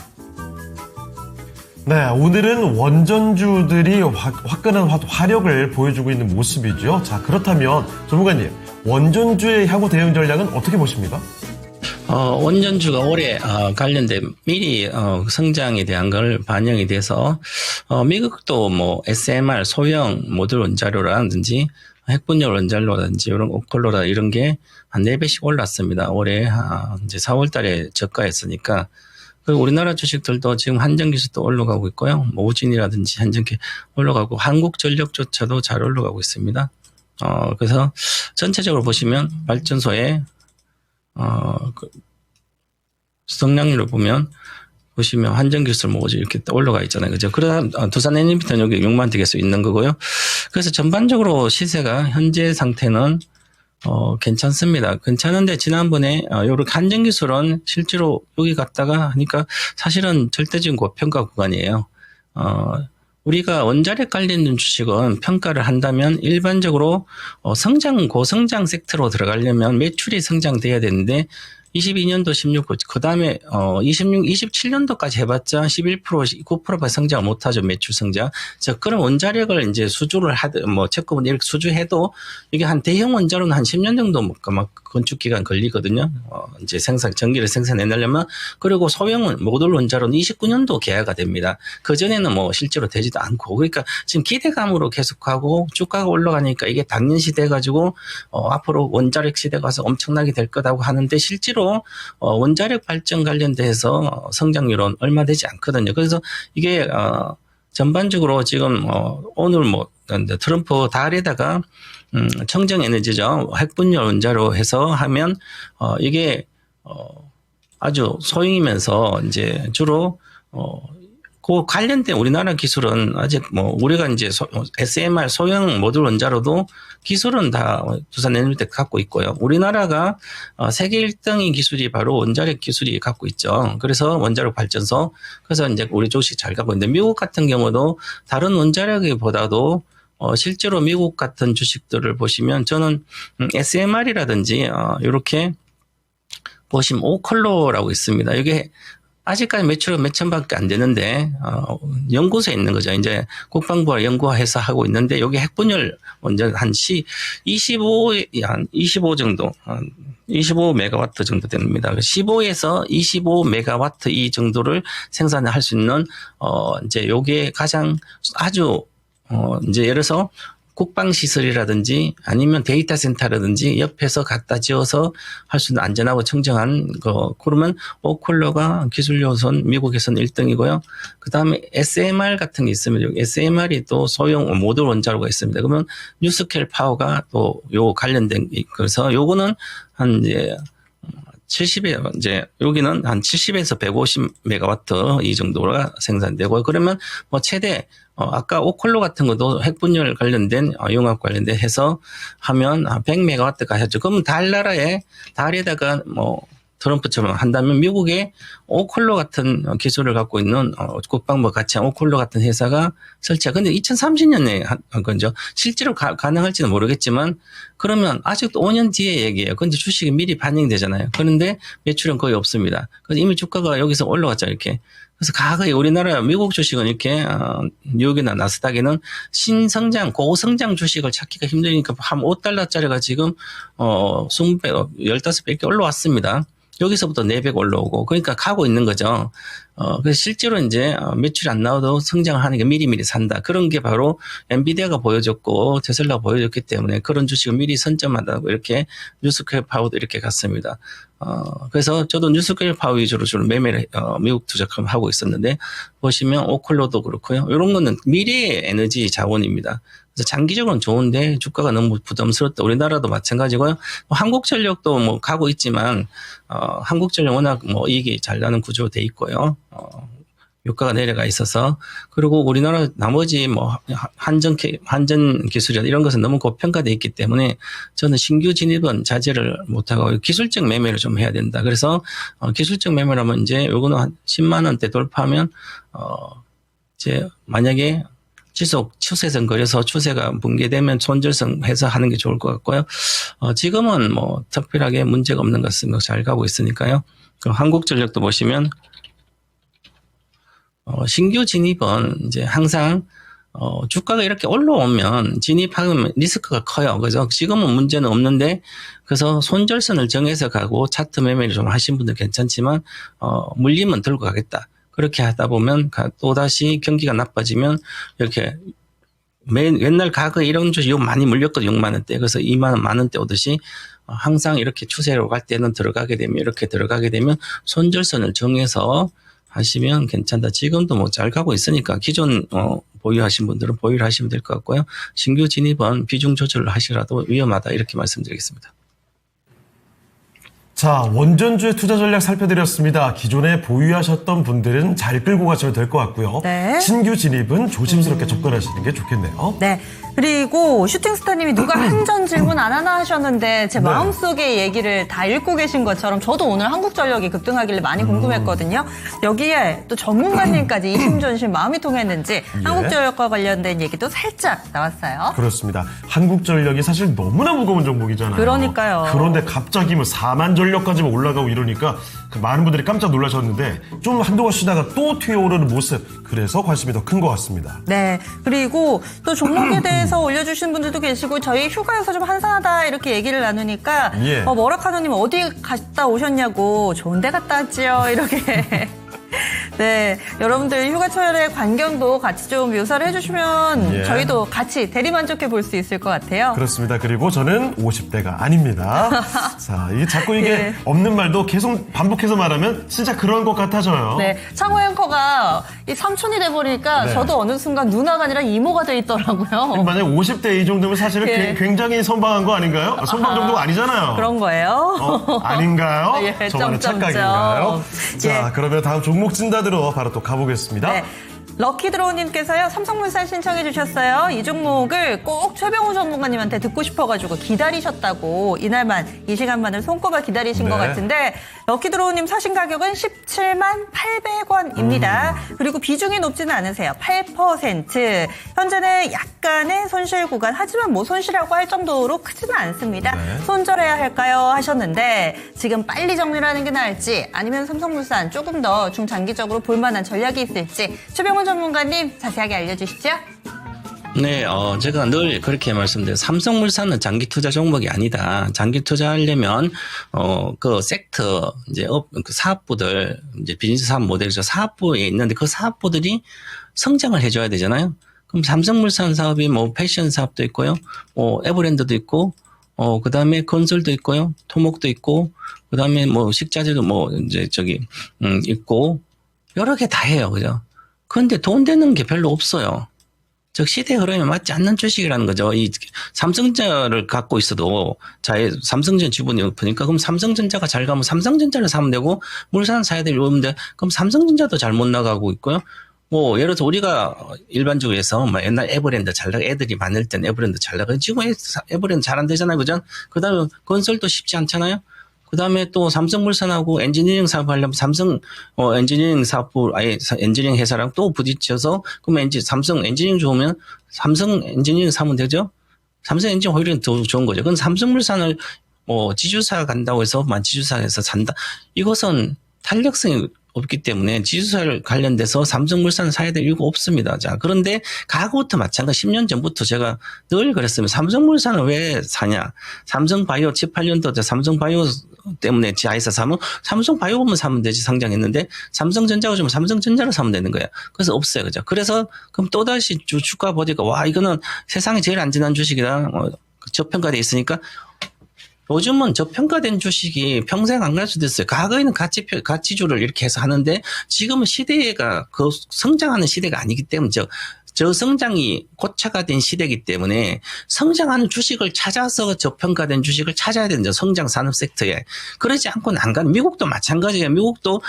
네, 오늘은 원전주들이 화끈한 화력을 보여주고 있는 모습이죠. 자, 그렇다면 전문가님, 원전주의 향후 대응 전략은 어떻게 보십니까? 원전주가 올해 관련된 미리 성장에 대한 걸 반영이 돼서 미국도 뭐 SMR 소형 모듈 원자료라든지 핵분열 원자료라든지 이런 오컬로라 이런 게 한 4배씩 올랐습니다. 올해 이제 4월 달에 저가했으니까. 그리고 우리나라 주식들도 지금 한전기술도 올라가고 있고요. 뭐 우진이라든지 한전기 올라가고 한국전력조차도 잘 올라가고 있습니다. 그래서 전체적으로 보시면 발전소에 성장률을 보시면 한전기술 뭐 이렇게 올라가 있잖아요. 그죠? 그러다 두산에너비는 여기 6만 대 개수 있는 거고요. 그래서 전반적으로 시세가 현재 상태는 괜찮습니다. 괜찮은데 지난번에 요렇게 한전기술은 실제로 여기 갔다가 하니까 사실은 절대적인 고평가 구간이에요. 우리가 원자력 관련된 주식은 평가를 한다면 일반적으로 고성장 섹터로 들어가려면 매출이 성장돼야 되는데 22년도 16%, 그 다음에 27년도까지 해봤자 11%, 9%밖에 성장을 못하죠. 매출 성장. 자, 그런 원자력을 이제 수주를 채권을 이렇게 수주해도 이게 한 대형 원자로는 한 10년 정도 막 건축 기간 걸리거든요. 이제 전기를 생산해내려면. 그리고 소형 모듈 원자로는 29년도 계약가 됩니다. 그전에는 뭐 실제로 되지도 않고. 그러니까 지금 기대감으로 계속하고 주가가 올라가니까 이게 당연시 돼가지고 앞으로 원자력 시대가 와서 엄청나게 될 거라고 하는데 실제로 원자력 발전 관련돼서 성장률은 얼마 되지 않거든요. 그래서 이게 전반적으로 지금 오늘 뭐 트럼프 달에다가 청정 에너지죠. 핵분열 원자로 해서 하면 이게 아주 소형이면서 이제 주로 그 관련된 우리나라 기술은 아직 뭐 우리가 이제 SMR 소형 모듈 원자로도 기술은 다 두산 에너지텍 갖고 있고요. 우리나라가 세계 1등인 기술이 바로 원자력 기술이 갖고 있죠. 그래서 원자력 발전소. 그래서 이제 우리 조식 잘 갖고 있는데 미국 같은 경우도 다른 원자력보다도 실제로 미국 같은 주식들을 보시면 저는 SMR이라든지 이렇게 보시면 오컬로라고 있습니다. 이게 아직까지 매출은 몇 천밖에 안 되는데 연구소에 있는 거죠. 이제 국방부가 연구해서 하고 있는데 여기 핵분열 원전 한 25 정도 25메가와트 정도 됩니다. 15에서 25메가와트 이 정도를 생산할 수 있는 이제 요게 가장 아주 이제 예를 들어서 국방시설이라든지 아니면 데이터 센터라든지 옆에서 갖다 지어서 할 수 있는 안전하고 청정한 거. 그러면 오컬러가 기술 요소는 미국에서는 1등이고요. 그 다음에 SMR 같은 게 있으면 SMR이 또 소형 모듈 원자로가 있습니다. 그러면 뉴스케일 파워가 또 요 관련된 그래서 요거는 한 이제 70에 이제 여기는 한 70에서 150메가와트 이 정도가 생산되고 그러면 뭐 최대 아까 오컬로 같은 것도 핵분열 관련된 융합 관련된 해서 하면 100메가와트가 하죠. 그러면 달에다가 뭐 트럼프처럼 한다면 미국에 오컬로 같은 기술을 갖고 있는 국방부 같이 한 오컬로 같은 회사가 설치하. 근데 2030년에 한 건죠. 실제로 가능할지는 모르겠지만 그러면 아직도 5년 뒤에 얘기예요. 근데 주식이 미리 반영되잖아요. 그런데 매출은 거의 없습니다. 그래서 이미 주가가 여기서 올라갔죠, 이렇게. 그래서 과거에 우리나라 미국 주식은 이렇게 뉴욕이나 나스닥에는 신성장, 고성장 주식을 찾기가 힘드니까 한 $5짜리가 지금 20배, 15배 이렇게 올라왔습니다. 여기서부터 4배 올라오고 그러니까 가고 있는 거죠. 그래서 실제로 이제 매출이 안 나와도 성장하는 게 미리미리 산다. 그런 게 바로 엔비디아가 보여줬고 테슬라가 보여줬기 때문에 그런 주식을 미리 선점한다고 이렇게 뉴스퀘어 파워도 이렇게 갔습니다. 그래서 저도 뉴스퀘어 파워 위주로 주로 매매를 미국 투자금 하고 있었는데 보시면 오클로도 그렇고요. 이런 거는 미래의 에너지 자원입니다. 그래서 장기적으로는 좋은데 주가가 너무 부담스럽다. 우리나라도 마찬가지고요. 한국전력도 뭐 가고 있지만 한국전력 워낙 뭐 이익이 잘 나는 구조로 돼 있고요. 유가가 내려가 있어서 그리고 우리나라 나머지 뭐 한전 기술이나 이런 것은 너무 고평가돼 있기 때문에 저는 신규 진입은 자제를 못하고 기술적 매매를 좀 해야 된다. 그래서 기술적 매매라면 이제 요거는 한 10만 원대 돌파하면 이제 만약에 지속 추세선 그려서 추세가 붕괴되면 손절성 해서 하는 게 좋을 것 같고요. 지금은 뭐 특별하게 문제가 없는 것 같습니다. 잘 가고 있으니까요. 그럼 한국전력도 보시면 신규 진입은 이제 항상 주가가 이렇게 올라오면 진입하면 리스크가 커요. 그래서 지금은 문제는 없는데 그래서 손절선을 정해서 가고 차트 매매를 좀 하신 분들 괜찮지만 물리면 들고 가겠다. 그렇게 하다 보면 또다시 경기가 나빠지면 이렇게 옛날 과거에 이런 주식 많이 물렸거든요. 6만 원대. 그래서 2만 원, 만 원대 오듯이 항상 이렇게 추세로 갈 때는 들어가게 되면 이렇게 들어가게 되면 손절선을 정해서 하시면 괜찮다. 지금도 뭐 잘 가고 있으니까 기존 보유하신 분들은 보유를 하시면 될 것 같고요. 신규 진입은 비중 조절을 하시라도 위험하다 이렇게 말씀드리겠습니다. 자, 원전주의 투자 전략 살펴드렸습니다. 기존에 보유하셨던 분들은 잘 끌고 가시면 될 것 같고요. 네. 신규 진입은 조심스럽게 접근하시는 게 좋겠네요. 네. 그리고 슈팅스타님이 누가 한전 질문 안 하나 하셨는데 제 마음속의 얘기를 다 읽고 계신 것처럼 저도 오늘 한국전력이 급등하길래 많이 궁금했거든요. 여기에 또 전문가님까지 이심전심 마음이 통했는지 한국전력과 관련된 얘기도 살짝 나왔어요. 그렇습니다. 한국전력이 사실 너무나 무거운 종목이잖아요. 그러니까요. 그런데 갑자기 뭐 4만 전력까지 올라가고 이러니까 많은 분들이 깜짝 놀라셨는데 좀 한동안 쉬다가 또 튀어오르는 모습. 그래서 관심이 더 큰 것 같습니다. 네. 그리고 또 종목에 대해서 올려주신 분들도 계시고 저희 휴가여서 좀 한산하다 이렇게 얘기를 나누니까 머라카노님 어디 갔다 오셨냐고 좋은 데 갔다 왔지요 이렇게. 네, 여러분들 휴가철의 광경도 같이 좀 묘사를 해주시면 저희도 같이 대리만족해 볼 수 있을 것 같아요. 그렇습니다. 그리고 저는 50대가 아닙니다. 자, 이게 자꾸 이게 없는 말도 계속 반복해서 말하면 진짜 그런 것 같아져요. 네, 창호 앵커가 이 삼촌이 돼버리니까 저도 어느 순간 누나가 아니라 이모가 돼 있더라고요. 만약에 50대 이 정도면 사실은 굉장히 선방한 거 아닌가요? 선방 정도가 아니잖아요. 그런 거예요? 아닌가요? 저만의 점점점. 착각인가요? 자, 그러면 다음 종목 진단으로 바로 또 가보겠습니다. 네. 럭키드로우님께서요, 삼성물산 신청해 주셨어요. 이 종목을 꼭 최병호 전문가님한테 듣고 싶어가지고 기다리셨다고, 이날만, 이 시간만을 손꼽아 기다리신 것 같은데, 럭키드로우님 사신 가격은 17만 800원입니다. 그리고 비중이 높지는 않으세요. 8%. 현재는 약간의 손실 구간, 하지만 뭐 손실이라고 할 정도로 크지는 않습니다. 손절해야 할까요? 하셨는데, 지금 빨리 정리를 하는 게 나을지, 아니면 삼성물산 조금 더 중장기적으로 볼만한 전략이 있을지, 최병호 전문가님 자세하게 알려주시죠. 네, 제가 늘 그렇게 말씀드려요. 삼성물산은 장기 투자 종목이 아니다. 장기 투자하려면, 그 섹터, 이제 그 사업부들, 이제 비즈니스 사업 모델에서 사업부에 있는데 그 사업부들이 성장을 해줘야 되잖아요. 그럼 삼성물산 사업이 뭐 패션 사업도 있고요. 에버랜드도 있고, 그 다음에 건설도 있고요. 토목도 있고, 그 다음에 뭐 식자재도 뭐 이제 있고, 여러 개 다 해요. 그죠? 그런데 돈 되는 게 별로 없어요. 즉 시대 흐름에 맞지 않는 주식이라는 거죠. 이 삼성전자를 갖고 있어도 삼성전 지분이 높으니까 그럼 삼성전자가 잘 가면 삼성전자를 사면 되고 물산 사야 될 이유인데 그럼 삼성전자도 잘 못 나가고 있고요. 뭐 예를 들어서 우리가 일반적으로 해서 뭐 옛날 에버랜드 잘 나가 애들이 많을 땐 에버랜드 잘 나가 지금 에버랜드 잘 안 되잖아요. 그죠? 그다음에 건설도 쉽지 않잖아요. 그 다음에 또 삼성물산하고 엔지니어링 사업 하려면 삼성, 엔지니어링 사업부, 아예 엔지니어링 회사랑 또 부딪혀서, 그러면 삼성 엔지니어링 좋으면 삼성 엔지니어링 사면 되죠? 삼성 엔지니어링 오히려 더 좋은 거죠. 그건 삼성물산을 지주사 간다고 해서, 지주사에서 산다. 이것은 탄력성이 없기 때문에 지주사를 관련돼서 삼성물산을 사야 될 이유가 없습니다. 자, 그런데 과거부터 마찬가지 10년 전부터 제가 늘 그랬습니다. 삼성물산을 왜 사냐? 삼성바이오 7, 8년도 때 삼성바이오 때문에 지하에서 사면 삼성바이오만 사면 되지 상장했는데 삼성전자가 좀 삼성전자를 사면 되는 거예요. 그래서 없어요. 그죠? 그래서 그럼 또다시 주가 보니까 와, 이거는 세상에 제일 안전한 주식이다. 저평가돼 있으니까 요즘은 저평가된 주식이 평생 안 갈 수도 있어요. 과거에는 가치주를 이렇게 해서 하는데 지금은 시대가 그 성장하는 시대가 아니기 때문에 저성장이 고차가 된 시대이기 때문에 성장하는 주식을 찾아서 저평가된 주식을 찾아야 되는 성장 산업 섹터에 그러지 않고는 안 가는 미국도 마찬가지예요. 미국도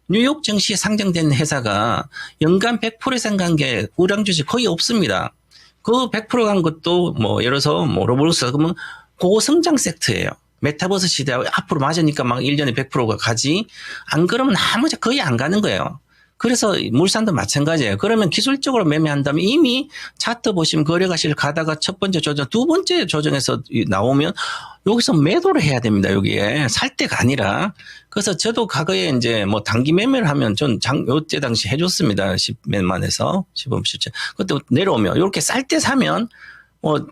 뉴욕 증시에 상장된 회사가 연간 100% 이상 간 게 우량 주식 거의 없습니다. 그 100% 간 것도 뭐 예를 들어서 뭐 로블록스 그러면 고성장 섹터예요. 메타버스 시대 앞으로 맞으니까 막 1년에 100%가 가지. 안 그러면 나머지 거의 안 가는 거예요. 그래서 물산도 마찬가지예요. 그러면 기술적으로 매매한다면 이미 차트 보시면 거래가 가다가 첫 번째 조정, 두 번째 조정에서 나오면 여기서 매도를 해야 됩니다. 여기에 살 때가 아니라. 그래서 저도 과거에 이제 뭐 단기 매매를 하면 전 요때 당시 해줬습니다. 10몇만 해서 시범 실제. 그때 내려오면 이렇게 쌀 때 사면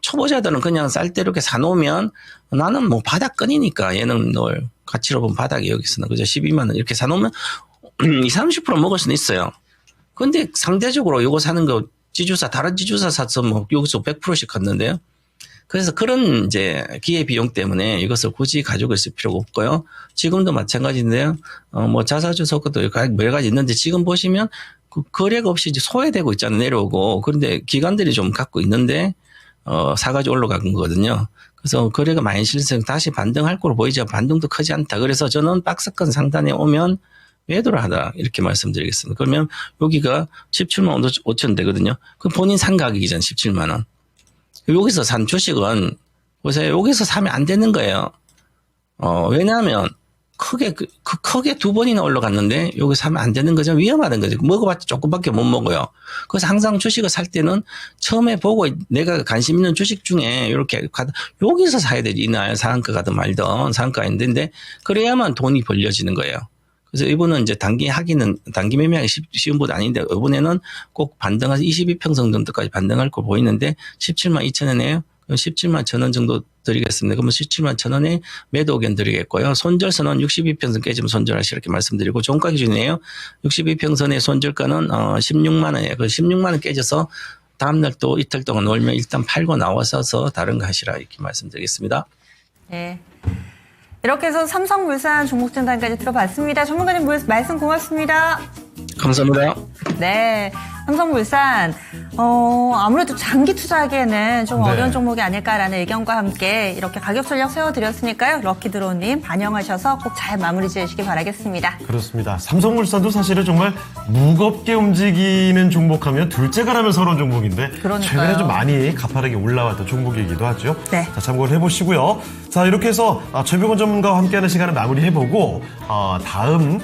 초보자들은 그냥 쌀 때 이렇게 사놓으면 나는 뭐 바닥권이니까 얘는 널 가치로 보면 바닥이 여기서는 그죠? 12만 원 이렇게 사놓으면 20, 30% 먹을 수는 있어요. 근데 상대적으로 이거 사는 거 다른 지주사 사서 뭐 여기서 100%씩 갔는데요. 그래서 그런 이제 기회비용 때문에 이것을 굳이 가지고 있을 필요가 없고요. 지금도 마찬가지인데요. 뭐 자사주석도 여러 가지 있는데 지금 보시면 그 거래가 없이 이제 소외되고 있잖아요. 내려오고. 그런데 기관들이 좀 갖고 있는데 사가지고 올라간 거거든요. 그래서 거래가 많이 실성 다시 반등할 거로 보이죠. 반등도 크지 않다. 그래서 저는 박스권 상단에 오면 매도를 하다 이렇게 말씀드리겠습니다. 그러면 여기가 17만 5천 되거든요. 그 본인 산 가격이잖아요. 17만 원. 여기서 산 주식은 보세요. 여기서 사면 안 되는 거예요. 왜냐하면 크게 두 번이나 올라갔는데 여기 사면 안 되는 거죠. 위험하다는 거죠. 먹어봤자 조금밖에 못 먹어요. 그래서 항상 주식을 살 때는 처음에 보고 내가 관심 있는 주식 중에 이렇게 여기서 사야 되지. 이날 상한가 가든 말든 상한가가 있는데 그래야만 돈이 벌려지는 거예요. 그래서 이번은 이제 단기 매매하기 쉬운 분 아닌데 이번에는 꼭 반등해서 22평선 정도까지 반등할 거 보이는데 17만 2천 원이에요. 17만 1천 원 정도 드리겠습니다. 그러면 17만 1천 원에 매도 의견 드리겠고요. 손절선은 62평선 깨지면 손절하시 이렇게 말씀드리고 종가 기준이에요. 62평선의 손절가는 16만 원이에요. 그 16만 원 깨져서 다음날 또 이틀 동안 놀면 일단 팔고 나와서 다른 거 하시라 이렇게 말씀드리겠습니다. 네. 이렇게 해서 삼성물산 종목 진단까지 들어봤습니다. 전문가님 말씀 고맙습니다. 감사합니다. 네. 삼성물산 아무래도 장기 투자하기에는 좀 네. 어려운 종목이 아닐까라는 의견과 함께 이렇게 가격 전략 세워드렸으니까요. 럭키드로우님 반영하셔서 꼭 잘 마무리 지으시기 바라겠습니다. 그렇습니다. 삼성물산도 사실은 정말 무겁게 움직이는 종목하면 둘째가라면 서러운 종목인데 그러니까요. 최근에 좀 많이 가파르게 올라왔던 종목이기도 하죠. 네. 자, 참고를 해보시고요. 자, 이렇게 해서 최병원 전문가와 함께하는 시간을 마무리해보고 다음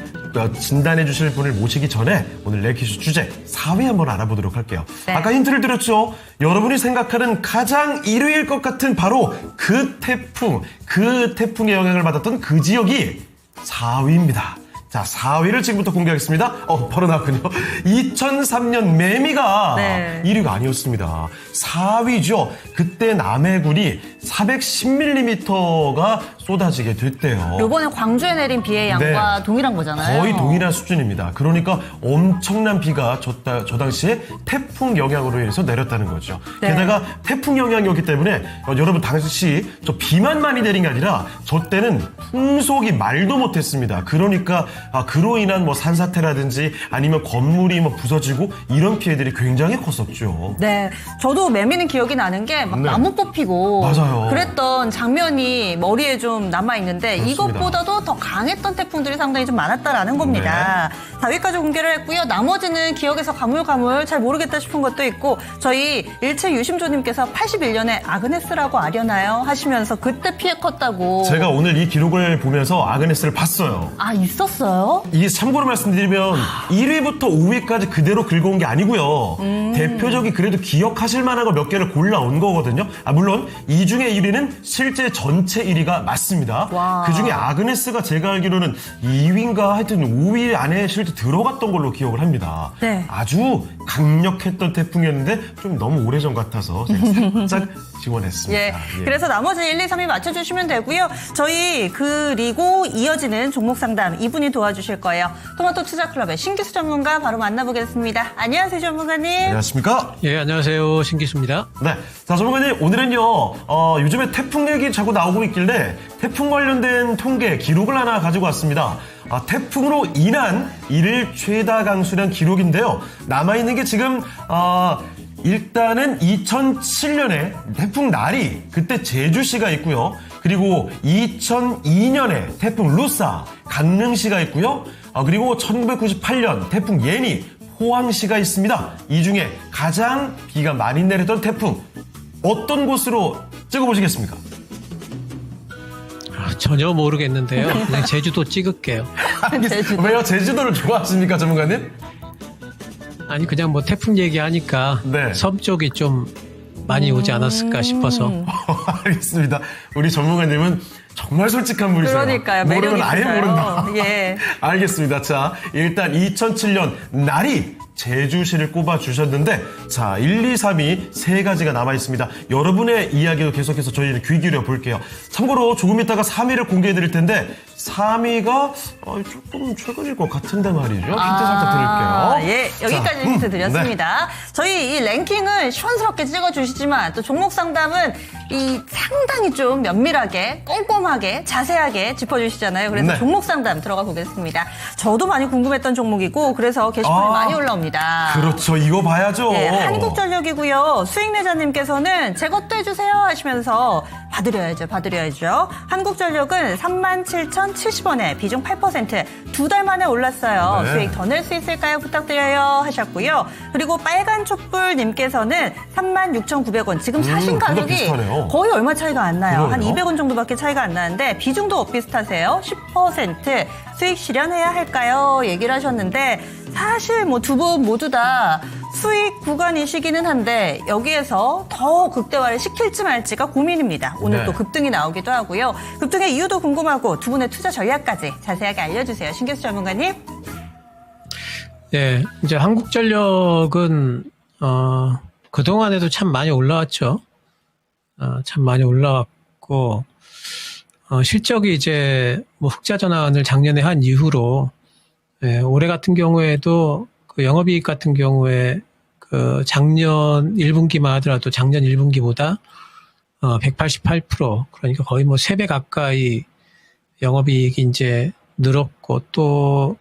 진단해 주실 분을 모시기 전에 오늘 랭키쇼 주제 4위 한번 알아보도록 할게요. 네. 아까 힌트를 드렸죠. 여러분이 생각하는 가장 1위일 것 같은 바로 그 태풍의 영향을 받았던 그 지역이 4위입니다. 자, 4위를 지금부터 공개하겠습니다. 바로 나왔군요. 2003년 매미가 네. 1위가 아니었습니다. 4위죠. 그때 남해굴이 410mm가 쏟아지게 됐대요. 요번에 광주에 내린 비의 양과 네. 동일한 거잖아요. 거의 동일한 수준입니다. 그러니까 엄청난 비가 저 당시에 태풍 영향으로 인해서 내렸다는 거죠. 네. 게다가 태풍 영향이었기 때문에 여러분 당시 저 비만 많이 내린 게 아니라 저 때는 풍속이 말도 못했습니다. 그러니까 그로 인한 뭐 산사태라든지 아니면 건물이 뭐 부서지고 이런 피해들이 굉장히 컸었죠. 네, 저도 매미는 기억이 나는 게 막 네. 나무 뽑히고 맞아요. 그랬던 장면이 머리에 좀 남아 있는데 그렇습니다. 이것보다도 더 강했던 태풍들이 상당히 좀 많았다라는 겁니다. 네. 4위까지 공개를 했고요. 나머지는 기억에서 가물가물 잘 모르겠다 싶은 것도 있고 저희 일체 유심조님께서 81년에 아그네스라고 아려나요 하시면서 그때 피해 컸다고. 제가 오늘 이 기록을 보면서 아그네스를 봤어요. 아 있었어요? 이게 참고로 말씀드리면 1위부터 5위까지 그대로 긁어온 게 아니고요. 대표적인 그래도 기억하실 만한 거 몇 개를 골라온 거거든요. 물론 이 중에 1위는 실제 전체 1위가 맞습니다. 와. 그 중에 아그네스가 제가 알기로는 2위인가 하여튼 5위 안에 실제 들어갔던 걸로 기억을 합니다. 네. 아주 강력했던 태풍이었는데 좀 너무 오래전 같아서 제가 살짝 지원했습니다. 예. 그래서 나머지 1, 2, 3위 맞춰주시면 되고요. 저희 그리고 이어지는 종목 상담 이분이 도와주실 거예요. 토마토 투자클럽의 신기수 전문가 바로 만나보겠습니다. 안녕하세요, 전문가님. 안녕하십니까? 예, 안녕하세요. 신기수입니다. 네. 자, 전문가님, 오늘은요, 요즘에 태풍 얘기 자꾸 나오고 있길래 태풍 관련된 통계 기록을 하나 가지고 왔습니다. 태풍으로 인한 일일 최다 강수량 기록인데요. 남아있는 게 지금, 일단은 2007년에 태풍 나리, 그때 제주시가 있고요. 그리고 2002년에 태풍 루사, 강릉시가 있고요. 그리고 1998년 태풍 예니, 포항시가 있습니다. 이 중에 가장 비가 많이 내렸던 태풍 어떤 곳으로 찍어보시겠습니까? 전혀 모르겠는데요. 그냥 제주도 찍을게요. 제주도. 왜요? 제주도를 좋아하십니까, 전문가님? 아니, 그냥 뭐 태풍 얘기하니까 네. 섬 쪽이 좀 많이 오지 않았을까 싶어서. 알겠습니다. 우리 전문가님은 정말 솔직한 분이세요. 그러니까요. 모르는 매력이 건 아예 있으셔요. 모른다. 예. 알겠습니다. 자, 일단 2007년 나리 제주시를 꼽아주셨는데 자, 1, 2, 3위 세 가지가 남아있습니다. 여러분의 이야기도 계속해서 저희는 귀 기울여 볼게요. 참고로 조금 있다가 3위를 공개해드릴 텐데 3위가 조금 최근일 것 같은데 말이죠. 힌트 살짝 드릴게요. 예, 여기까지 자, 힌트 네. 드렸습니다. 저희 이 랭킹을 시원스럽게 찍어주시지만 또 종목 상담은 이 상당히 좀 면밀하게, 꼼꼼하게, 자세하게 짚어주시잖아요. 그래서 네. 종목 상담 들어가 보겠습니다. 저도 많이 궁금했던 종목이고 그래서 게시판에 많이 올라옵니다. 그렇죠. 이거 봐야죠. 네, 한국전력이고요. 수익내자님께서는 제 것도 해주세요 하시면서 봐드려야죠. 한국전력은 37,070원에 비중 8% 두 달 만에 올랐어요. 네. 수익 더 낼 수 있을까요? 부탁드려요 하셨고요. 그리고 빨간 촛불님께서는 36,900원. 지금 사신 그거 가격이 비슷하네요. 거의 얼마 차이가 안 나요. 한 그러네요. 200원 정도밖에 차이가 안 나는데 비중도 비슷하세요. 10% 수익 실현해야 할까요? 얘기를 하셨는데 사실 뭐 두 분 모두 다 수익 구간이시기는 한데 여기에서 더 극대화를 시킬지 말지가 고민입니다. 오늘 네. 또 급등이 나오기도 하고요. 급등의 이유도 궁금하고 두 분의 투자 전략까지 자세하게 알려주세요. 신기수 전문가님. 예, 이제 한국전력은, 그동안에도 참 많이 올라왔죠. 참 많이 올라왔고, 실적이 이제 뭐 흑자 전환을 작년에 한 이후로, 예, 올해 같은 경우에도 그 영업이익 같은 경우에 그 작년 1분기만 하더라도 작년 1분기보다 188% 그러니까 거의 뭐 3배 가까이 영업이익이 이제 늘었고 또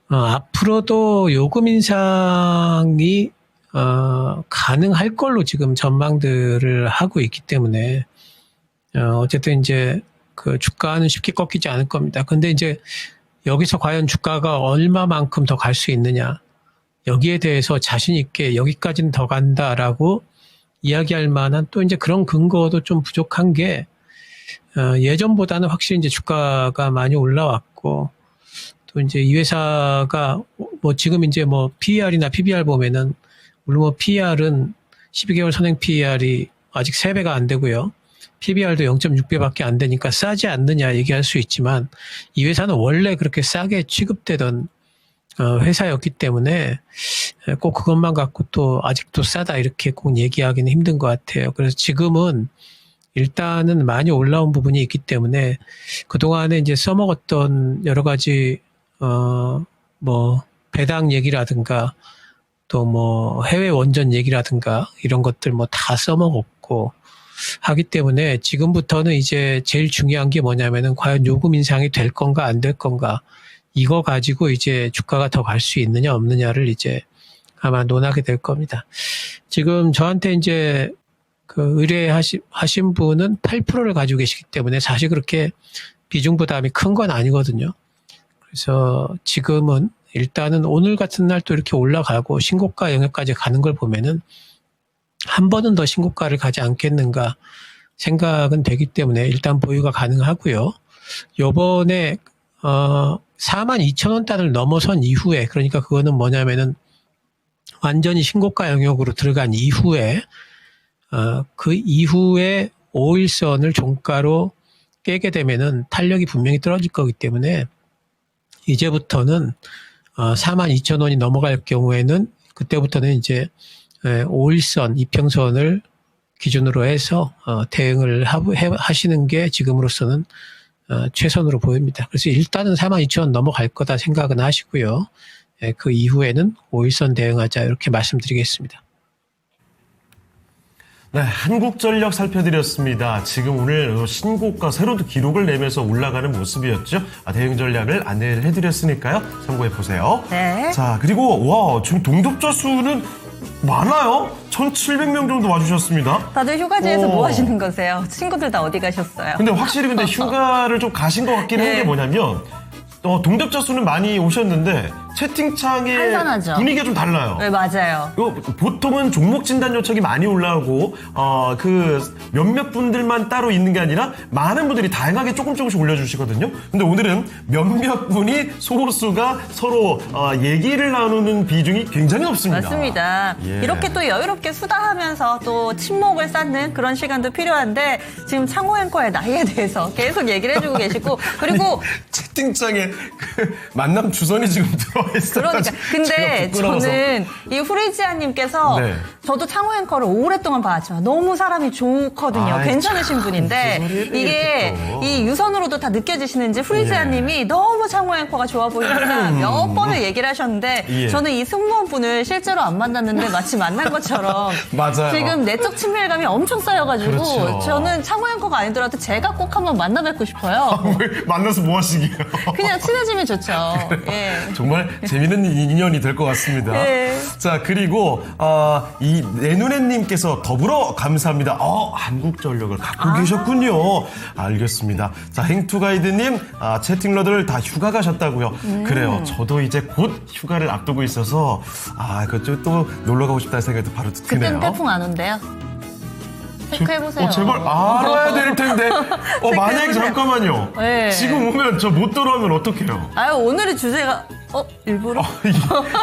앞으로도 요금 인상이 가능할 걸로 지금 전망들을 하고 있기 때문에 어쨌든 이제 그 주가는 쉽게 꺾이지 않을 겁니다. 근데 이제 여기서 과연 주가가 얼마만큼 더 갈 수 있느냐, 여기에 대해서 자신 있게 여기까지는 더 간다라고 이야기할 만한 또 이제 그런 근거도 좀 부족한 게 예전보다는 확실히 이제 주가가 많이 올라왔고, 또 이제 이 회사가 뭐 지금 이제 뭐 PER이나 PBR 보면은 물론 뭐 PER은 12개월 선행 PER이 아직 3배가 안 되고요. PBR도 0.6배밖에 안 되니까 싸지 않느냐 얘기할 수 있지만, 이 회사는 원래 그렇게 싸게 취급되던 회사였기 때문에 꼭 그것만 갖고 또 아직도 싸다 이렇게 꼭 얘기하기는 힘든 것 같아요. 그래서 지금은 일단은 많이 올라온 부분이 있기 때문에 그동안에 이제 써먹었던 여러 가지 뭐 배당 얘기라든가 또 뭐 해외 원전 얘기라든가 이런 것들 뭐 다 써먹었고 하기 때문에 지금부터는 이제 제일 중요한 게 뭐냐면은 과연 요금 인상이 될 건가 안 될 건가, 이거 가지고 이제 주가가 더 갈 수 있느냐 없느냐를 이제 아마 논하게 될 겁니다. 지금 저한테 이제 그 의뢰하신 분은 8%를 가지고 계시기 때문에 사실 그렇게 비중 부담이 큰 건 아니거든요. 그래서 지금은 일단은 오늘 같은 날 또 이렇게 올라가고 신고가 영역까지 가는 걸 보면은 한 번은 더 신고가를 가지 않겠는가 생각은 되기 때문에 일단 보유가 가능하고요. 요번에 42,000원 단을 넘어선 이후에, 그러니까 그거는 뭐냐면은 완전히 신고가 영역으로 들어간 이후에 그 이후에 5일선을 종가로 깨게 되면은 탄력이 분명히 떨어질 거기 때문에 이제부터는 42,000원이 넘어갈 경우에는 그때부터는 이제 5일선, 이평선을 기준으로 해서 대응을 하시는 게 지금으로서는 최선으로 보입니다. 그래서 일단은 42,000원 넘어갈 거다 생각은 하시고요. 그 이후에는 5일선 대응하자 이렇게 말씀드리겠습니다. 네, 한국전력 살펴드렸습니다. 지금 오늘 신고가 새로도 기록을 내면서 올라가는 모습이었죠. 대응 전략을 안내를 해드렸으니까요. 참고해보세요. 네. 자, 그리고 와, 지금 동접자 수는 많아요. 1,700명 정도 와주셨습니다. 다들 휴가지에서 오. 뭐 하시는 거세요? 친구들 다 어디 가셨어요? 근데 확실히 휴가를 좀 가신 것 같긴 한 게 네. 뭐냐면 동접자 수는 많이 오셨는데 채팅창의 한산하죠. 분위기가 좀 달라요. 네, 맞아요. 보통은 종목 진단 요청이 많이 올라오고 그 몇몇 분들만 따로 있는 게 아니라 많은 분들이 다양하게 조금씩 올려주시거든요. 근데 오늘은 몇몇 분이 소수가 서로 얘기를 나누는 비중이 굉장히 높습니다. 맞습니다. 예. 이렇게 또 여유롭게 수다하면서 또 친목을 쌓는 그런 시간도 필요한데 지금 창호 앵커의 나이에 대해서 계속 얘기를 해주고 계시고, 그리고 채팅창에 그 만남 주선이 지금 들어와 있어요. 그러니까 근데 저는 이 후리지아님께서 네. 저도 창호 앵커를 오랫동안 봐왔지만 너무 사람이 좋거든요. 아이, 괜찮으신 무슨 분인데 소리를 이게 이렇게 또. 이 유선으로도 다 느껴지시는지 후리지아님이 너무 창호 앵커가 좋아 보이니까 몇 번을 얘기를 하셨는데 예. 저는 이 승무원분을 실제로 안 만났는데 마치 만난 것처럼 맞아요. 지금 내적 친밀감이 엄청 쌓여가지고 그렇죠. 저는 창호 앵커가 아니더라도 제가 꼭 한번 만나 뵙고 싶어요. 왜 만나서 뭐 하시게요? 그냥 친해지면 좋죠. 예. 정말 재밌는 인연이 될 것 같습니다. 네. 자, 그리고 이 내눈에님께서 더불어 감사합니다. 한국전력을 갖고 계셨군요. 알겠습니다. 자, 행투가이드님 채팅러들 다 휴가 가셨다고요. 그래요. 저도 이제 곧 휴가를 앞두고 있어서 그쪽 또 놀러 가고 싶다는 생각도 바로 드네요. 그땐 태풍 안 온대요. 체크해보세요. 제발 알아야 될 텐데. 만약에 체크해보세요. 잠깐만요. 네. 지금 오면 저 못 돌아오면 어떡해요? 아유, 오늘의 주제가, 일부러?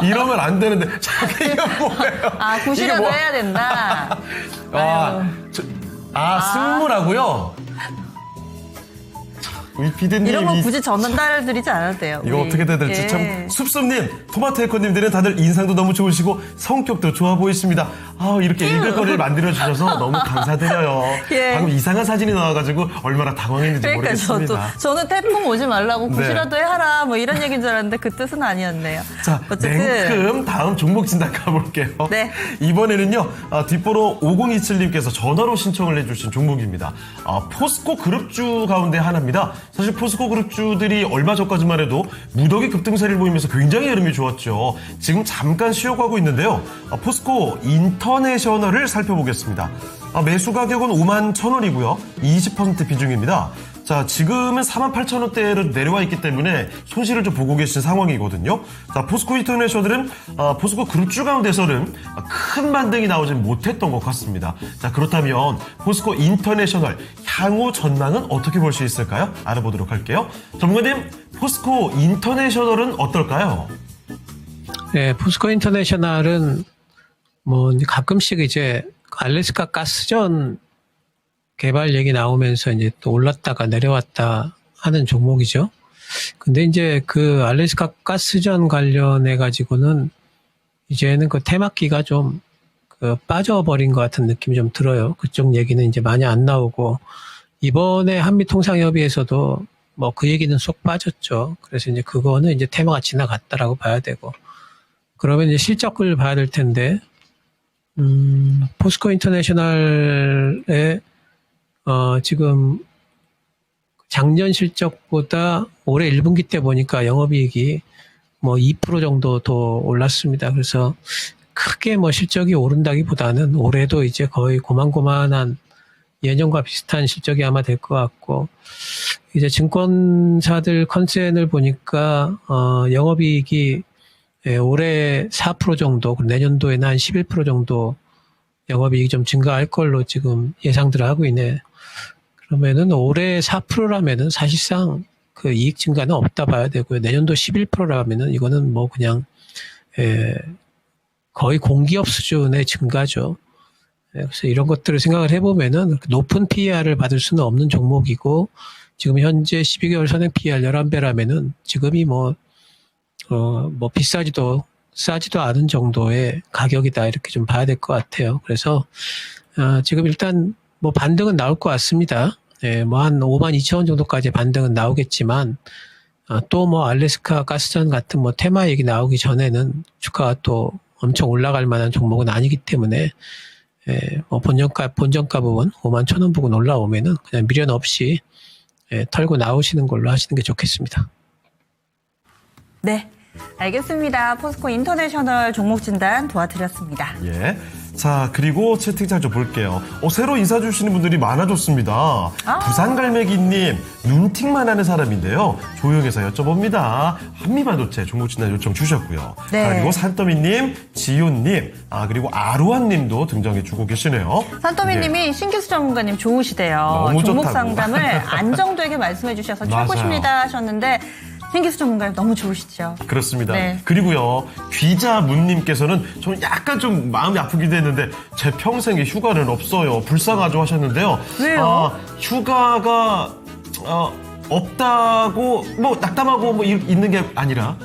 이러면 안 되는데. 잠깐, 이거 뭐예요? 구시라도 이게 뭐- 해야 된다. 승무라고요? 우리 피디님. 이런 거 굳이 전달드리지 않아도 돼요. 이거 우리. 어떻게 해야 될지 예. 참. 숲숲님, 토마토 에코님들은 다들 인상도 너무 좋으시고 성격도 좋아 보이십니다. 이렇게 읽을 거리를 만들어주셔서 너무 감사드려요. 예. 방금 이상한 사진이 나와가지고 얼마나 당황했는지 그러니까 모르겠습니다. 저는 태풍 오지 말라고 네. 구시라도 해라 뭐 이런 얘기인 줄 알았는데 그 뜻은 아니었네요. 자, 어쨌든 냉큼 다음 종목 진단 가볼게요. 네. 이번에는요, 뒷번호 5027님께서 전화로 신청을 해주신 종목입니다. 포스코 그룹주 가운데 하나입니다. 사실 포스코 그룹주들이 얼마 전까지만 해도 무더기 급등세를 보이면서 굉장히 흐름이 좋았죠. 지금 잠깐 쉬어가고 있는데요. 포스코 인터내셔널을 살펴보겠습니다. 매수 가격은 51,000원이고요. 20% 비중입니다. 자, 지금은 48,000원대로 내려와 있기 때문에 손실을 좀 보고 계신 상황이거든요. 자, 포스코 인터내셔널은 포스코 그룹주 가운데서는 큰 반등이 나오진 못했던 것 같습니다. 자, 그렇다면 포스코 인터내셔널 향후 전망은 어떻게 볼 수 있을까요? 알아보도록 할게요. 전문가님, 포스코 인터내셔널은 어떨까요? 네, 포스코 인터내셔널은 뭐 가끔씩 이제 알래스카 가스전 개발 얘기 나오면서 이제 또 올랐다가 내려왔다 하는 종목이죠. 근데 이제 그 알래스카 가스전 관련해 가지고는 이제는 그 테마기가 좀 그 빠져버린 것 같은 느낌이 좀 들어요. 그쪽 얘기는 이제 많이 안 나오고 이번에 한미통상협의에서도 뭐 그 얘기는 쏙 빠졌죠. 그래서 이제 그거는 이제 테마가 지나갔다라고 봐야 되고 그러면 이제 실적을 봐야 될 텐데 포스코 인터내셔널의 지금 작년 실적보다 올해 1분기 때 보니까 영업이익이 뭐 2% 정도 더 올랐습니다. 그래서 크게 뭐 실적이 오른다기보다는 올해도 이제 거의 고만고만한 예년과 비슷한 실적이 아마 될 것 같고 이제 증권사들 컨센을 보니까 영업이익이 올해 4% 정도, 내년도에는 한 11% 정도 영업이익이 좀 증가할 걸로 지금 예상들을 하고 있네. 그러면은 올해 4%라면은 사실상 그 이익 증가는 없다 봐야 되고요. 내년도 11%라면은 이거는 뭐 그냥 거의 공기업 수준의 증가죠. 그래서 이런 것들을 생각을 해보면은 높은 PER을 받을 수는 없는 종목이고 지금 현재 12개월 선행 PER 11배라면은 지금이 뭐 비싸지도 싸지도 않은 정도의 가격이다 이렇게 좀 봐야 될 것 같아요. 그래서 지금 일단 뭐 반등은 나올 것 같습니다. 뭐 한 52,000원 정도까지 반등은 나오겠지만 또 뭐 알래스카 가스전 같은 뭐 테마 얘기 나오기 전에는 주가가 또 엄청 올라갈 만한 종목은 아니기 때문에 뭐 본전가 부분 51,000원 부분 올라오면은 그냥 미련 없이 털고 나오시는 걸로 하시는 게 좋겠습니다. 네, 알겠습니다. 포스코 인터내셔널 종목 진단 도와드렸습니다. 예. 자, 그리고 채팅창 좀 볼게요. 새로 인사 주시는 분들이 많아졌습니다. 부산갈매기님, 눈팅만 하는 사람인데요. 조용해서 여쭤봅니다. 한미반도체 종목 진단 요청 주셨고요. 네. 자, 그리고 산더미님, 지효님, 그리고 아루한님도 등장해주고 계시네요. 산더미님이 신기수 전문가님 좋으시대요. 너무 종목 좋다고. 상담을 안정되게 말씀해 주셔서 맞아요. 최고십니다 하셨는데 신기수 전문가님 너무 좋으시죠. 그렇습니다. 네. 그리고요, 귀자문님께서는 저는 약간 좀 마음이 아프기도 했는데 제 평생에 휴가는 없어요. 불쌍하죠 하셨는데요. 왜요? 휴가가 없다고 뭐 낙담하고 뭐 있는 게 아니라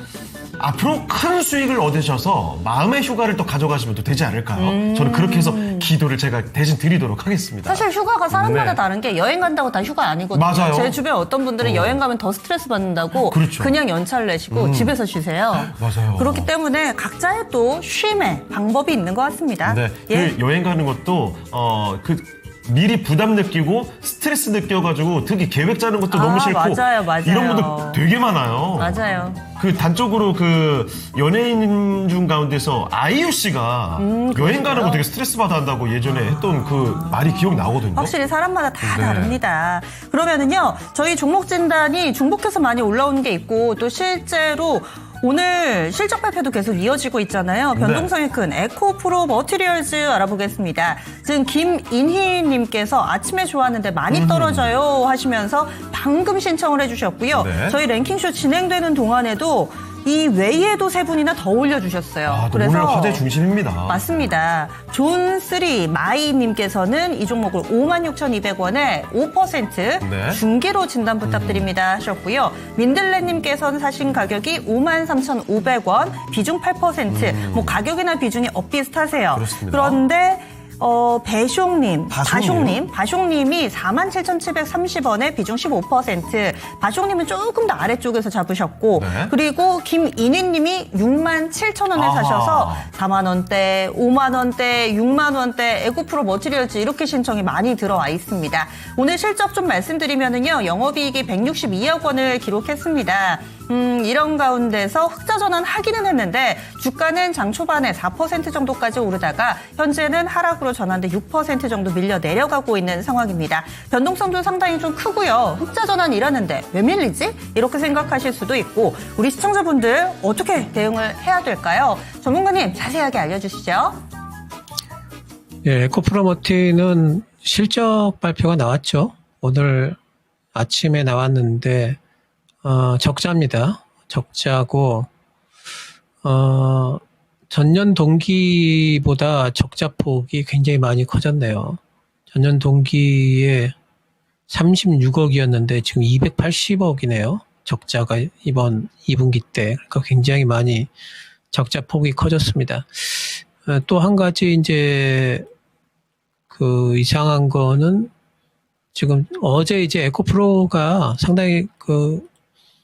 앞으로 큰 수익을 얻으셔서 마음의 휴가를 또 가져가시면 또 되지 않을까요? 저는 그렇게 해서 기도를 제가 대신 드리도록 하겠습니다. 사실 휴가가 사람마다 네. 다른 게 여행 간다고 다 휴가 아니거든요. 맞아요. 제 주변 어떤 분들은 여행 가면 더 스트레스 받는다고 그렇죠. 그냥 연차를 내시고 집에서 쉬세요. 맞아요. 그렇기 때문에 각자의 또 쉼의 방법이 있는 것 같습니다. 네, 예. 그 여행 가는 것도 미리 부담 느끼고 스트레스 느껴가지고 특히 계획 짜는 것도 너무 싫고 맞아요. 이런 분들 되게 많아요. 맞아요. 그 단적으로 그 연예인 중 가운데서 아이유 씨가 여행 가는 거 되게 스트레스 받아 한다고 예전에 했던 그 말이 기억 나거든요. 확실히 사람마다 다 네. 다릅니다. 그러면은요, 저희 종목 진단이 중복해서 많이 올라오는 게 있고 또 실제로 오늘 실적 발표도 계속 이어지고 있잖아요. 변동성이 큰 에코프로 머티리얼즈 알아보겠습니다. 지금 김인희님께서 아침에 좋았는데 많이 떨어져요 하시면서 방금 신청을 해주셨고요. 네. 저희 랭킹쇼 진행되는 동안에도 이 외에도 세 분이나 더 올려주셨어요. 또 오늘 화제 중심입니다. 맞습니다. 존3 마이님께서는 이 종목을 56,200원에 5% 네. 중기로 진단 부탁드립니다 하셨고요. 민들레님께서는 사신 가격이 53,500원, 비중 8%. 뭐 가격이나 비중이 엇비슷하세요. 그렇습니다. 그런데 배숑님, 바숑님? 바숑님이 47,730원에 비중 15%, 바숑님은 조금 더 아래쪽에서 잡으셨고, 네. 그리고 김인희님이 67,000원에 아하. 사셔서 4만원대, 5만원대, 6만원대, 에코프로 머티리얼즈 이렇게 신청이 많이 들어와 있습니다. 오늘 실적 좀 말씀드리면은요, 영업이익이 162억 원을 기록했습니다. 이런 가운데서 흑자 전환 하기는 했는데 주가는 장 초반에 4% 정도까지 오르다가 현재는 하락으로 전환돼 6% 정도 밀려 내려가고 있는 상황입니다. 변동성도 상당히 좀 크고요. 흑자 전환이라는데 왜 밀리지? 이렇게 생각하실 수도 있고 우리 시청자분들 어떻게 대응을 해야 될까요? 전문가님 자세하게 알려주시죠. 예, 에코프로머티는 실적 발표가 나왔죠. 오늘 아침에 나왔는데 적자입니다. 적자고 전년 동기보다 적자 폭이 굉장히 많이 커졌네요. 전년 동기에 36억이었는데 지금 280억이네요. 적자가 이번 2분기 때. 그러니까 굉장히 많이 적자 폭이 커졌습니다. 또 한 가지 이제 그 이상한 거는 지금 어제 이제 에코프로가 상당히 그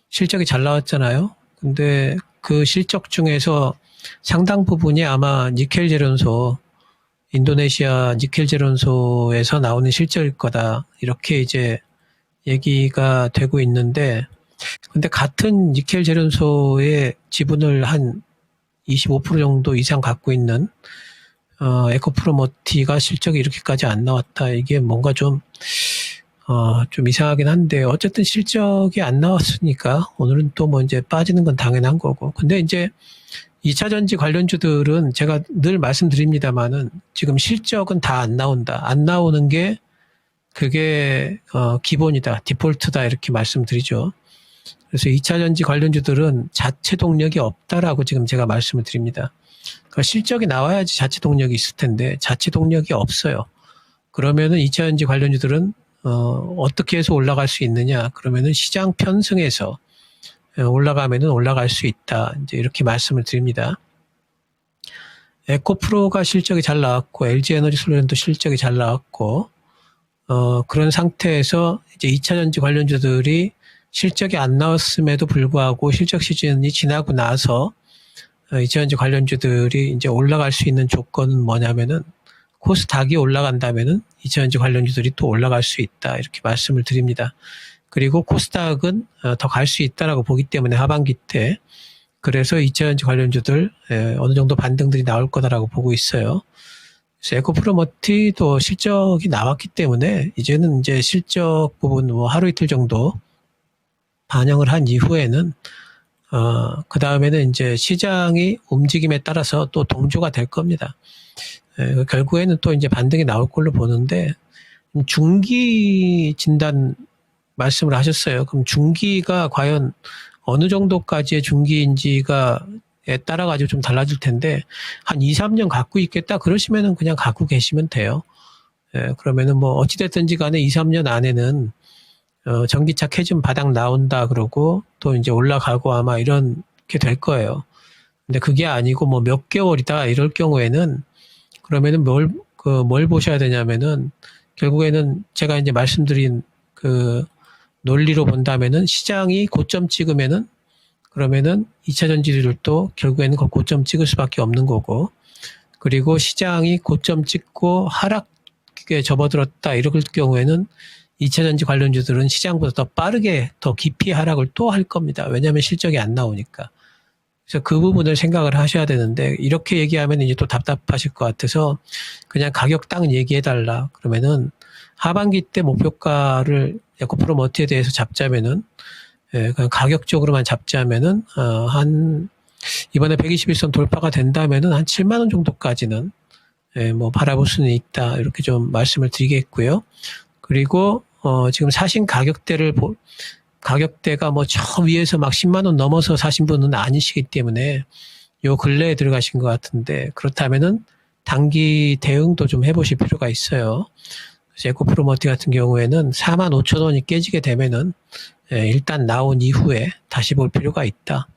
실적이 잘 나왔잖아요. 근데 그 실적 중에서 상당 부분이 아마 니켈 제련소, 인도네시아 니켈 제련소에서 나오는 실적일 거다. 이렇게 이제 얘기가 되고 있는데, 근데 같은 니켈 제련소의 지분을 한 25% 정도 이상 갖고 있는 에코프로머티가 실적이 이렇게까지 안 나왔다. 이게 뭔가 좀 이상하긴 한데, 어쨌든 실적이 안 나왔으니까, 오늘은 또 뭐 이제 빠지는 건 당연한 거고. 근데 이제 2차전지 관련주들은 제가 늘 말씀드립니다만은, 지금 실적은 다 안 나온다. 안 나오는 게, 그게, 기본이다. 디폴트다. 이렇게 말씀드리죠. 그래서 2차전지 관련주들은 자체 동력이 없다라고 지금 제가 말씀을 드립니다. 그러니까 실적이 나와야지 자체 동력이 있을 텐데, 자체 동력이 없어요. 그러면은 2차전지 관련주들은 어떻게 해서 올라갈 수 있느냐? 그러면은 시장 편승해서 올라가면은 올라갈 수 있다. 이제 이렇게 말씀을 드립니다. 에코프로가 실적이 잘 나왔고, LG에너지솔루션도 실적이 잘 나왔고, 그런 상태에서 이제 2차전지 관련주들이 실적이 안 나왔음에도 불구하고 실적 시즌이 지나고 나서 2차전지 관련주들이 이제 올라갈 수 있는 조건은 뭐냐면은 코스닥이 올라간다면은 2차전지 관련주들이 또 올라갈 수 있다. 이렇게 말씀을 드립니다. 그리고 코스닥은 더 갈 수 있다라고 보기 때문에 하반기 때 그래서 2차전지 관련주들 어느 정도 반등들이 나올 거다라고 보고 있어요. 그래서 에코프로머티도 실적이 나왔기 때문에 이제는 이제 실적 부분 뭐 하루 이틀 정도 반영을 한 이후에는 그 다음에는 이제 시장이 움직임에 따라서 또 동조가 될 겁니다. 결국에는 또 이제 반등이 나올 걸로 보는데, 중기 진단 말씀을 하셨어요. 그럼 중기가 과연 어느 정도까지의 중기인지가에 따라가지고 좀 달라질 텐데, 한 2, 3년 갖고 있겠다 그러시면은 그냥 갖고 계시면 돼요. 그러면은 뭐 어찌됐든지 간에 2, 3년 안에는 전기차 캐즘 바닥 나온다 그러고 또 이제 올라가고 아마 이렇게 될 거예요. 근데 그게 아니고 뭐 몇 개월이다 이럴 경우에는 그러면은 뭘 보셔야 되냐면은 결국에는 제가 이제 말씀드린 그 논리로 본다면은 시장이 고점 찍으면은 그러면은 2차 전지들도 결국에는 그 고점 찍을 수밖에 없는 거고, 그리고 시장이 고점 찍고 하락에 접어들었다 이럴 경우에는 2차 전지 관련주들은 시장보다 더 빠르게 더 깊이 하락을 또 할 겁니다. 왜냐하면 실적이 안 나오니까. 그래서 그 부분을 생각을 하셔야 되는데, 이렇게 얘기하면 이제 또 답답하실 것 같아서 그냥 가격 딱 얘기해달라. 그러면은 하반기 때 목표가를 에코프로머티에 대해서 잡자면은, 그냥 가격적으로만 잡자면은, 이번에 121선 돌파가 된다면은 한 7만원 정도까지는, 뭐 바라볼 수는 있다. 이렇게 좀 말씀을 드리겠고요. 그리고, 지금 사신 가격대가 뭐 저 위에서 막 10만원 넘어서 사신 분은 아니시기 때문에 요 근래에 들어가신 것 같은데, 그렇다면은 단기 대응도 좀 해보실 필요가 있어요. 그래서 에코프로머티 같은 경우에는 45,000원이 깨지게 되면은 일단 나온 이후에 다시 볼 필요가 있다.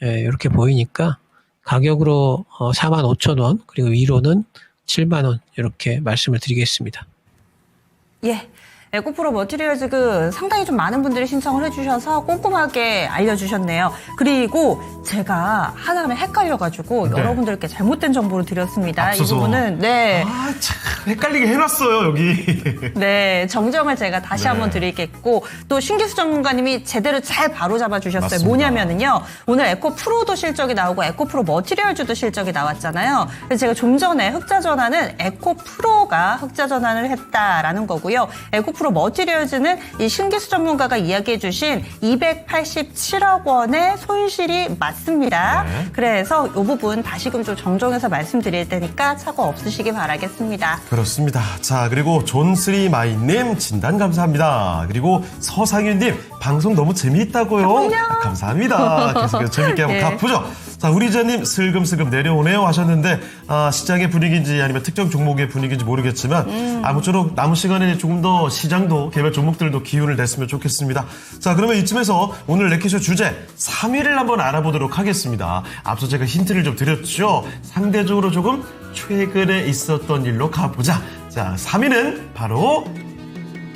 이렇게 보이니까 가격으로 45,000원 그리고 위로는 7만 원 이렇게 말씀을 드리겠습니다. 예. 에코프로 머티리얼즈 상당히 좀 많은 분들이 신청을 해주셔서 꼼꼼하게 알려주셨네요. 그리고 제가 하나하나 헷갈려가지고 네. 여러분들께 잘못된 정보를 드렸습니다. 앞서서. 이 부분은 네. 아, 참 헷갈리게 해놨어요 여기. 네, 정정을 제가 다시 네. 한번 드리겠고 또 신기수 전문가님이 제대로 잘 바로잡아 주셨어요. 맞습니다. 뭐냐면은요. 오늘 에코프로도 실적이 나오고 에코프로 머티리얼즈도 실적이 나왔잖아요. 그래서 제가 좀 전에 흑자 전환은 에코프로가 흑자 전환을 했다라는 거고요. 에코프로 머티리얼즈는 이 신기수 전문가가 이야기해 주신 287억 원의 손실이 맞습니다. 네. 그래서 이 부분 다시금 좀 정정해서 말씀드릴 테니까 착오 없으시기 바라겠습니다. 그렇습니다. 자, 그리고 존3마이님 진단 감사합니다. 그리고 서상윤님 방송 너무 재미있다고요. 아, 감사합니다. 계속해서 재밌게 한번 네. 가보죠. 자, 우리 기자님 슬금슬금 내려오네요 하셨는데 시장의 분위기인지 아니면 특정 종목의 분위기인지 모르겠지만 아무쪼록 남은 시간에 조금 더 시장도 개별 종목들도 기운을 냈으면 좋겠습니다. 자, 그러면 이쯤에서 오늘 랭킹쇼 주제 3위를 한번 알아보도록 하겠습니다. 앞서 제가 힌트를 좀 드렸죠. 상대적으로 조금 최근에 있었던 일로 가보자. 자, 3위는 바로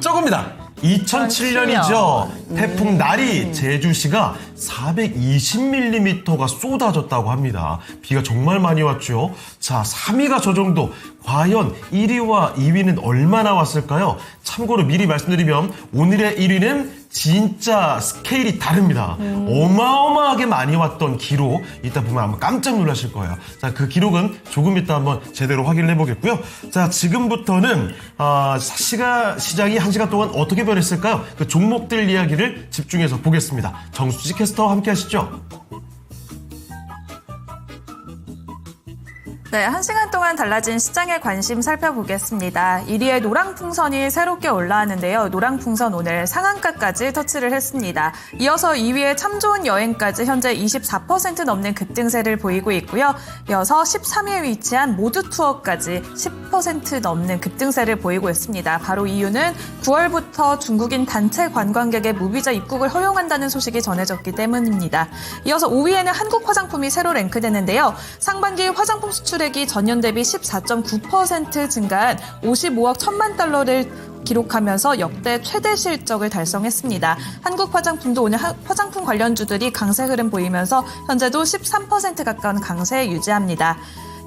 저겁니다. 2007년이죠. 태풍 나리 제주시가 420mm가 쏟아졌다고 합니다. 비가 정말 많이 왔죠. 자, 3위가 저 정도. 과연 1위와 2위는 얼마나 왔을까요? 참고로 미리 말씀드리면 오늘의 1위는 진짜 스케일이 다릅니다. 어마어마하게 많이 왔던 기록 이따 보면 아마 깜짝 놀라실 거예요. 자, 그 기록은 조금 이따 한번 제대로 확인을 해보겠고요. 자, 지금부터는 시장이 1시간 동안 어떻게 변했을까요? 그 종목들 이야기를 집중해서 보겠습니다. 정수지 캐스터와 함께 하시죠. 네, 1시간 동안 달라진 시장의 관심 살펴보겠습니다. 1위에 노랑풍선이 새롭게 올라왔는데요. 노랑풍선 오늘 상한가까지 터치를 했습니다. 이어서 2위에 참 좋은 여행까지 현재 24% 넘는 급등세를 보이고 있고요. 이어서 13위에 위치한 모두투어까지 10% 넘는 급등세를 보이고 있습니다. 바로 이유는 9월부터 중국인 단체 관광객의 무비자 입국을 허용한다는 소식이 전해졌기 때문입니다. 이어서 5위에는 한국 화장품이 새로 랭크되는데요. 상반기 화장품 수출액이 전년 대비 14.9% 증가한 55억 1천만 달러를 기록하면서 역대 최대 실적을 달성했습니다. 한국 화장품도 오늘 화장품 관련주들이 강세 흐름 보이면서 현재도 13% 가까운 강세 유지합니다.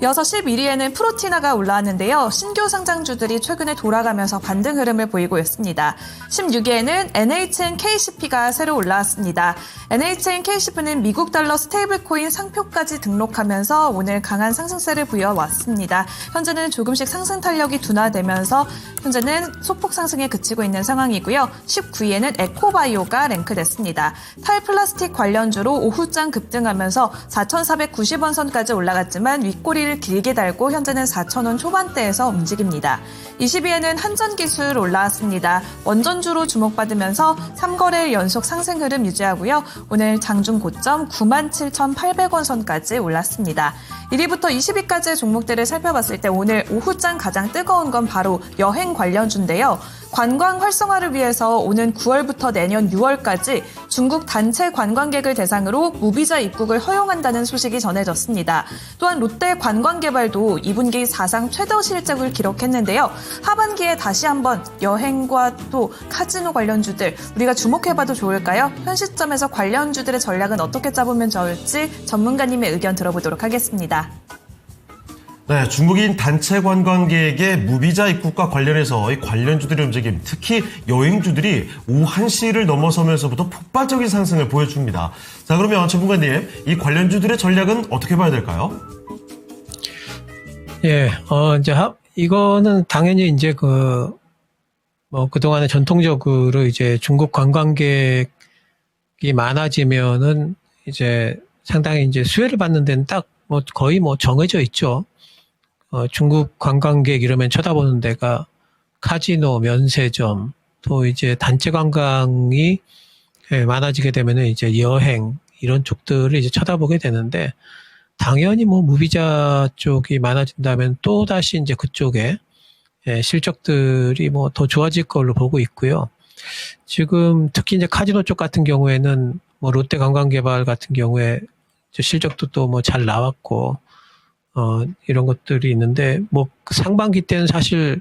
이어서 11위에는 프로티나가 올라왔는데요. 신규 상장주들이 최근에 돌아가면서 반등 흐름을 보이고 있습니다. 16위에는 NHNKCP가 새로 올라왔습니다. NHNKCP는 미국 달러 스테이블코인 상표까지 등록하면서 오늘 강한 상승세를 부여왔습니다. 현재는 조금씩 상승 탄력이 둔화되면서 현재는 소폭 상승에 그치고 있는 상황이고요. 19위에는 에코바이오가 랭크됐습니다. 탈플라스틱 관련주로 오후장 급등하면서 4,490원 선까지 올라갔지만 윗꼬리를 길게 달고 현재는 4,000원 초반대에서 움직입니다. 20위에는 한전기술 올라왔습니다. 원전주로 주목받으면서 3거래일 연속 상승 흐름 유지하고요. 오늘 장중 고점 97,800원 선까지 올랐습니다. 1위부터 20위까지의 종목들을 살펴봤을 때 오늘 오후장 가장 뜨거운 건 바로 여행 관련주인데요. 관광 활성화를 위해서 오는 9월부터 내년 6월까지 중국 단체 관광객을 대상으로 무비자 입국을 허용한다는 소식이 전해졌습니다. 또한 롯데 관광개발도 2분기 사상 최저 실적을 기록했는데요. 하반기에 다시 한번 여행과 또 카지노 관련주들 우리가 주목해봐도 좋을까요? 현 시점에서 관련주들의 전략은 어떻게 짜보면 좋을지 전문가님의 의견 들어보도록 하겠습니다. 네, 중국인 단체 관광객의 무비자 입국과 관련해서 이 관련주들의 움직임, 특히 여행주들이 오후 1시를 넘어서면서부터 폭발적인 상승을 보여줍니다. 자, 그러면 전문가님, 이 관련주들의 전략은 어떻게 봐야 될까요? 예, 이제 이거는 당연히 이제 그동안에 전통적으로 이제 중국 관광객이 많아지면은 이제 상당히 이제 수혜를 받는 데는 딱 거의 정해져 있죠. 중국 관광객 이러면 쳐다보는 데가 카지노, 면세점, 또 이제 단체 관광이 많아지게 되면은 이제 여행 이런 쪽들을 이제 쳐다보게 되는데 당연히 무비자 쪽이 많아진다면 또 다시 이제 그쪽에 실적들이 더 좋아질 걸로 보고 있고요. 지금 특히 이제 카지노 쪽 같은 경우에는 롯데 관광개발 같은 경우에 실적도 또 잘 나왔고 이런 것들이 있는데, 뭐, 상반기 때는 사실,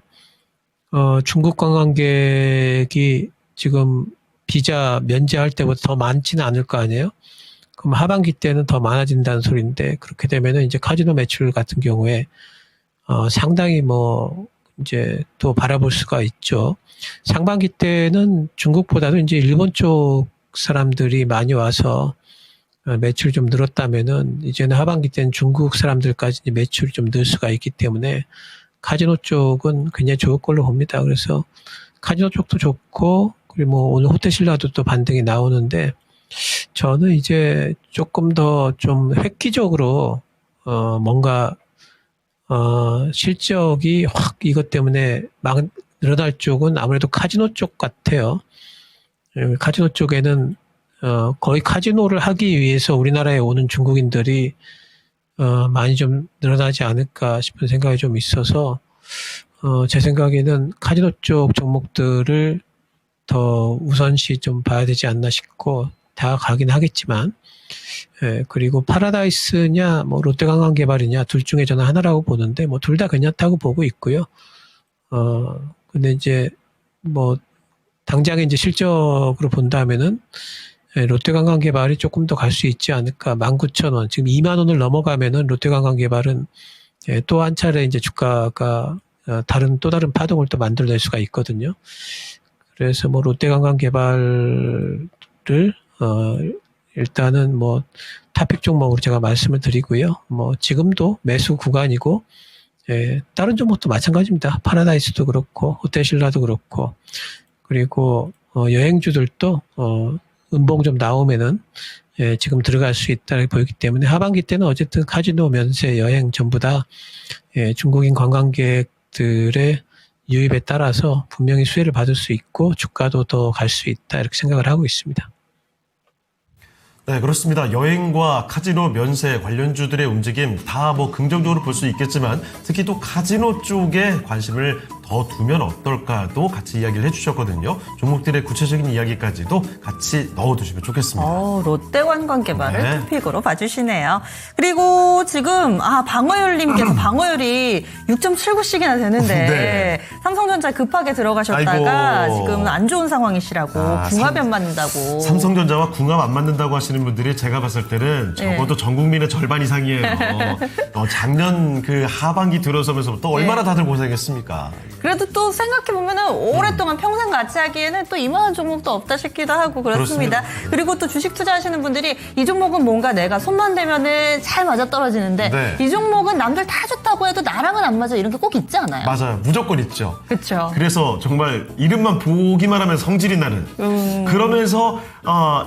중국 관광객이 지금 비자 면제할 때보다 더 많지는 않을 거 아니에요? 그럼 하반기 때는 더 많아진다는 소리인데, 그렇게 되면은 이제 카지노 매출 같은 경우에, 상당히 뭐, 이제 또 바라볼 수가 있죠. 상반기 때는 중국보다도 이제 일본 쪽 사람들이 많이 와서 매출이 좀 늘었다면은 이제는 하반기 때는 중국 사람들까지 이제 매출이 좀 늘 수가 있기 때문에 카지노 쪽은 굉장히 좋을 걸로 봅니다. 그래서 카지노 쪽도 좋고, 그리고 뭐 오늘 호텔신라도 또 반등이 나오는데, 저는 이제 조금 더 좀 획기적으로 뭔가 실적이 확 이것 때문에 막 늘어날 쪽은 아무래도 카지노 쪽 같아요. 카지노 쪽에는 거의 카지노를 하기 위해서 우리나라에 오는 중국인들이 많이 좀 늘어나지 않을까 싶은 생각이 좀 있어서 제 생각에는 카지노 쪽 종목들을 더 우선시 좀 봐야 되지 않나 싶고, 다 가긴 하겠지만, 그리고 파라다이스냐 뭐 롯데관광개발이냐 둘 중에 저는 하나라고 보는데, 뭐 둘 다 괜찮다고 보고 있고요. 근데 이제 뭐 당장에 이제 실적으로 본다면은 롯데관광개발이 조금 더 갈 수 있지 않을까. 19,000원, 지금 2만 원을 넘어가면은 롯데관광개발은 또 한 차례 이제 주가가 또 다른 파동을 또 만들어낼 수가 있거든요. 그래서 뭐 롯데관광개발을 일단은 뭐 탑픽 종목으로 제가 말씀을 드리고요. 뭐 지금도 매수 구간이고, 다른 종목도 마찬가지입니다. 파라다이스도 그렇고 호텔신라도 그렇고, 그리고 여행주들도 음봉 좀 나오면은 지금 들어갈 수 있다고 보이기 때문에 하반기 때는 어쨌든 카지노, 면세, 여행 전부 다 중국인 관광객들의 유입에 따라서 분명히 수혜를 받을 수 있고 주가도 더 갈 수 있다, 이렇게 생각을 하고 있습니다. 네, 그렇습니다. 여행과 카지노, 면세 관련주들의 움직임 다 뭐 긍정적으로 볼 수 있겠지만, 특히 또 카지노 쪽에 관심을 더 두면 어떨까도 같이 이야기를 해주셨거든요. 종목들의 구체적인 이야기까지도 같이 넣어두시면 좋겠습니다. 롯데관광개발을 네. 토픽으로 봐주시네요. 그리고 지금 방어율님께서 방어율이 6.79씩이나 되는데 네. 삼성전자 급하게 들어가셨다가 아이고. 지금 안 좋은 상황이시라고, 궁합이 안 맞는다고. 삼성전자와 궁합 안 맞는다고 하시는 분들이 제가 봤을 때는 적어도 전 국민의 절반 이상이에요. 작년 그 하반기 들어서면서부터 얼마나 다들 고생했습니까? 그래도 또 생각해보면은 오랫동안 평생 같이 하기에는 또 이만한 종목도 없다 싶기도 하고 그렇습니다. 그렇습니다. 그리고 또 주식 투자하시는 분들이 이 종목은 뭔가 내가 손만 대면은 잘 맞아떨어지는데 네. 이 종목은 남들 다 좋다고 해도 나랑은 안 맞아, 이런 게 꼭 있지 않아요? 맞아요. 무조건 있죠. 그렇죠. 그래서 정말 이름만 보기만 하면 성질이 나는, 그러면서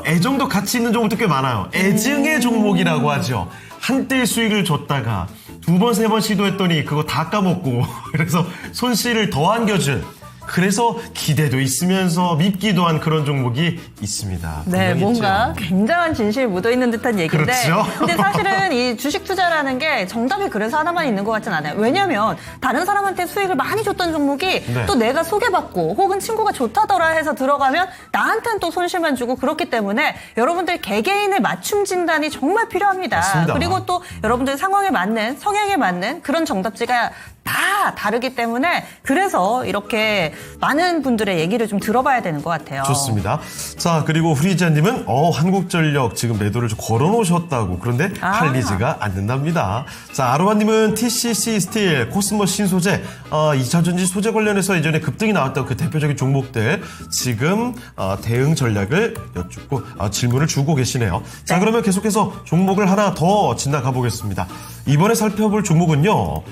애정도 같이 있는 종목도 꽤 많아요. 애증의 종목이라고 하죠. 한때 수익을 줬다가 두 번, 세 번 시도했더니 그거 다 까먹고 그래서 손실을 더 안겨준, 그래서 기대도 있으면서 밉기도 한 그런 종목이 있습니다. 네, 분명히 뭔가 있죠. 굉장한 진실이 묻어있는 듯한 얘기인데, 그렇죠. 근데 사실은 이 주식 투자라는 게 정답이 그래서 하나만 있는 것 같진 않아요. 왜냐면 다른 사람한테 수익을 많이 줬던 종목이 네. 또 내가 소개받고 혹은 친구가 좋다더라 해서 들어가면 나한테는 또 손실만 주고, 그렇기 때문에 여러분들 개개인의 맞춤 진단이 정말 필요합니다. 맞습니다. 그리고 또 여러분들 상황에 맞는, 성향에 맞는 그런 정답지가 다 다르기 때문에, 그래서 이렇게 많은 분들의 얘기를 좀 들어봐야 되는 것 같아요. 좋습니다. 자, 그리고 후리자님은 한국전력 지금 매도를 좀 걸어놓으셨다고. 그런데 팔리지가 않는답니다. 자, 아로마님은 TCC 스틸, 코스모 신소재, 2차전지 소재 관련해서 예전에 급등이 나왔던 그 대표적인 종목들 지금 대응 전략을 여쭙고 질문을 주고 계시네요. 자, 그러면 계속해서 종목을 하나 더 지나가 보겠습니다. 이번에 살펴볼 종목은요,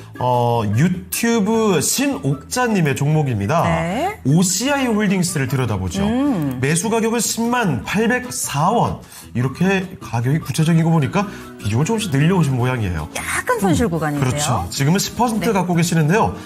유튜브 신옥자님의 종목입니다. 네. OCI 홀딩스를 들여다보죠. 매수 가격은 10만 804원. 이렇게 가격이 구체적인 거 보니까 비중을 조금씩 늘려오신 모양이에요. 약간 손실 구간인데요. 그렇죠. 지금은 10% 네. 갖고 계시는데요.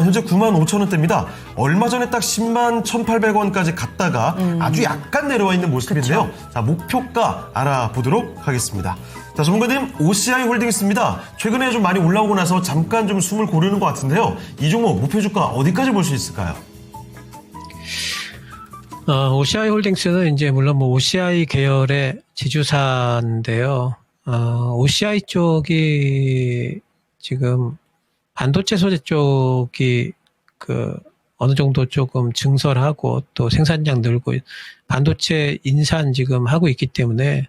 현재 9만 5천 원대입니다. 얼마 전에 딱 10만 1,800원까지 갔다가 아주 약간 내려와 있는 모습인데요. 그렇죠. 자, 목표가 알아보도록 하겠습니다. 자, 전문가님, OCI 홀딩스입니다. 최근에 좀 많이 올라오고 나서 잠깐 좀 숨을 고르는 것 같은데요. 이 종목 목표 주가 어디까지 볼 수 있을까요? OCI 홀딩스는 이제 물론 뭐 OCI 계열의 지주사인데요. OCI 쪽이 지금 반도체 소재 쪽이 어느 정도 조금 증설하고 또 생산량 늘고 반도체 인산 지금 하고 있기 때문에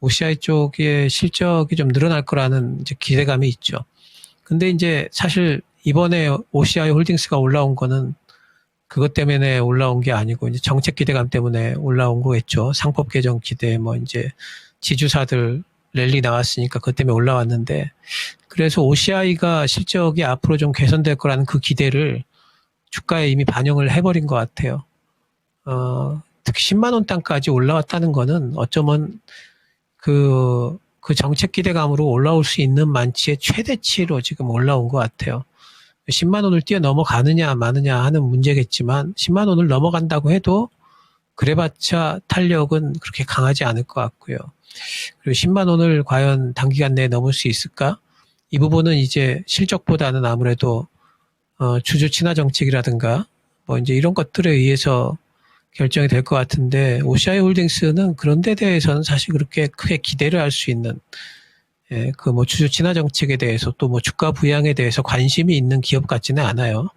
OCI 쪽의 실적이 좀 늘어날 거라는 이제 기대감이 있죠. 근데 이제 사실 이번에 OCI 홀딩스가 올라온 거는 그것 때문에 올라온 게 아니고 이제 정책 기대감 때문에 올라온 거겠죠. 상법 개정 기대 뭐 이제 지주사들 랠리 나왔으니까 그것 때문에 올라왔는데 그래서 OCI가 실적이 앞으로 좀 개선될 거라는 그 기대를 주가에 이미 반영을 해버린 것 같아요. 특히 10만 원 단까지 올라왔다는 거는 어쩌면 그 정책 기대감으로 올라올 수 있는 만치의 최대치로 지금 올라온 것 같아요. 10만 원을 뛰어넘어가느냐 마느냐 하는 문제겠지만 10만 원을 넘어간다고 해도 그래봤자 탄력은 그렇게 강하지 않을 것 같고요. 그리고 10만 원을 과연 단기간 내에 넘을 수 있을까? 이 부분은 이제 실적보다는 아무래도 주주 친화 정책이라든가 뭐 이제 이런 것들에 의해서 결정이 될 것 같은데 OCI 홀딩스는 그런 데 대해서는 사실 그렇게 크게 기대를 할 수 있는 그 뭐 주주 친화 정책에 대해서 또 뭐 주가 부양에 대해서 관심이 있는 기업 같지는 않아요.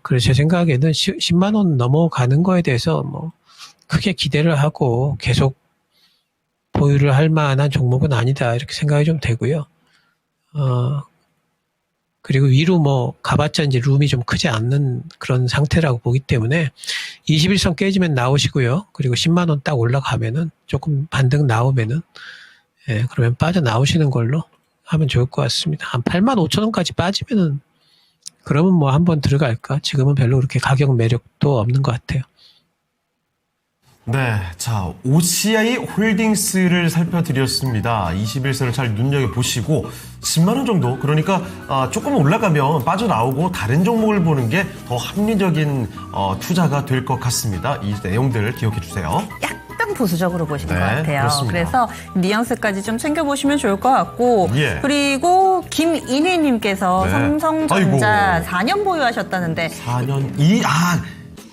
그래서 제 생각에는 10만 원 넘어가는 거에 대해서 뭐 크게 기대를 하고 계속 보유를 할 만한 종목은 아니다 이렇게 생각이 좀 되고요. 그리고 위로 뭐 가봤자 이제 룸이 좀 크지 않는 그런 상태라고 보기 때문에 21선 깨지면 나오시고요. 그리고 10만 원 딱 올라가면은 조금 반등 나오면은 그러면 빠져나오시는 걸로 하면 좋을 것 같습니다. 한 8만 5천 원까지 빠지면은 그러면 뭐 한번 들어갈까? 지금은 별로 그렇게 가격 매력도 없는 것 같아요. 네, 자, OCI 홀딩스를 살펴드렸습니다. 21선을 잘 눈여겨보시고 10만 원 정도, 그러니까 조금 올라가면 빠져나오고 다른 종목을 보는 게 더 합리적인 투자가 될 것 같습니다. 이 내용들을 기억해 주세요. 약간 보수적으로 보신 네, 것 같아요. 그렇습니다. 그래서 뉘앙스까지 좀 챙겨보시면 좋을 것 같고 예. 그리고 김인희님께서 네. 삼성전자 아이고. 4년 보유하셨다는데 4년,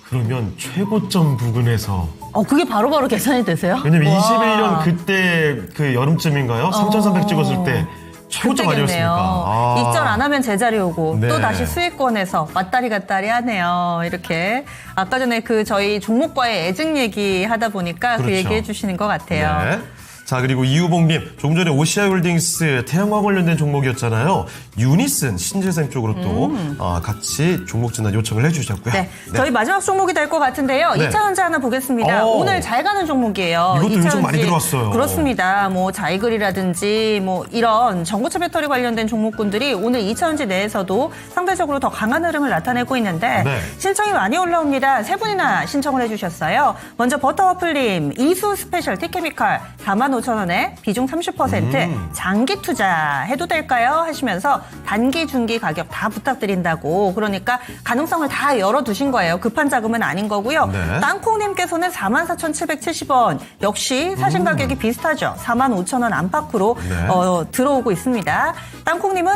그러면 최고점 부근에서 그게 바로바로 계산이 되세요? 왜냐면 와. 21년 그때 그 여름쯤인가요? 3,300 찍었을 때 최고점 아니었습니까? 입절 안 하면 제자리 오고 네. 또 다시 수익권에서 왔다리 갔다리 하네요. 이렇게 아까 전에 그 저희 종목과의 애증 얘기 하다 보니까 그 그렇죠. 얘기해 주시는 것 같아요. 네. 자, 그리고 이우봉님, 조금 전에 OCI 홀딩스 태양광 관련된 종목이었잖아요. 유니슨 신재생 쪽으로 또 같이 종목 진단 요청을 해주셨고요. 네, 저희 마지막 종목이 될 것 같은데요. 네. 2차전지 하나 보겠습니다. 오늘 잘 가는 종목이에요. 이것도 요즘 많이 2차전지. 들어왔어요. 그렇습니다. 뭐 자이글이라든지 뭐 이런 전고체 배터리 관련된 종목군들이 오늘 2차전지 내에서도 상대적으로 더 강한 흐름을 나타내고 있는데 네. 신청이 많이 올라옵니다. 세 분이나 신청을 해주셨어요. 먼저 버터와플님, 이수 스페셜 티케미칼 45,000원에 비중 30% 장기 투자 해도 될까요? 하시면서 단기, 중기 가격 다 부탁드린다고. 그러니까 가능성을 다 열어두신 거예요. 급한 자금은 아닌 거고요. 네. 땅콩님께서는 44,770원. 역시 사신 가격이 비슷하죠. 45,000원 안팎으로 네. 들어오고 있습니다. 땅콩님은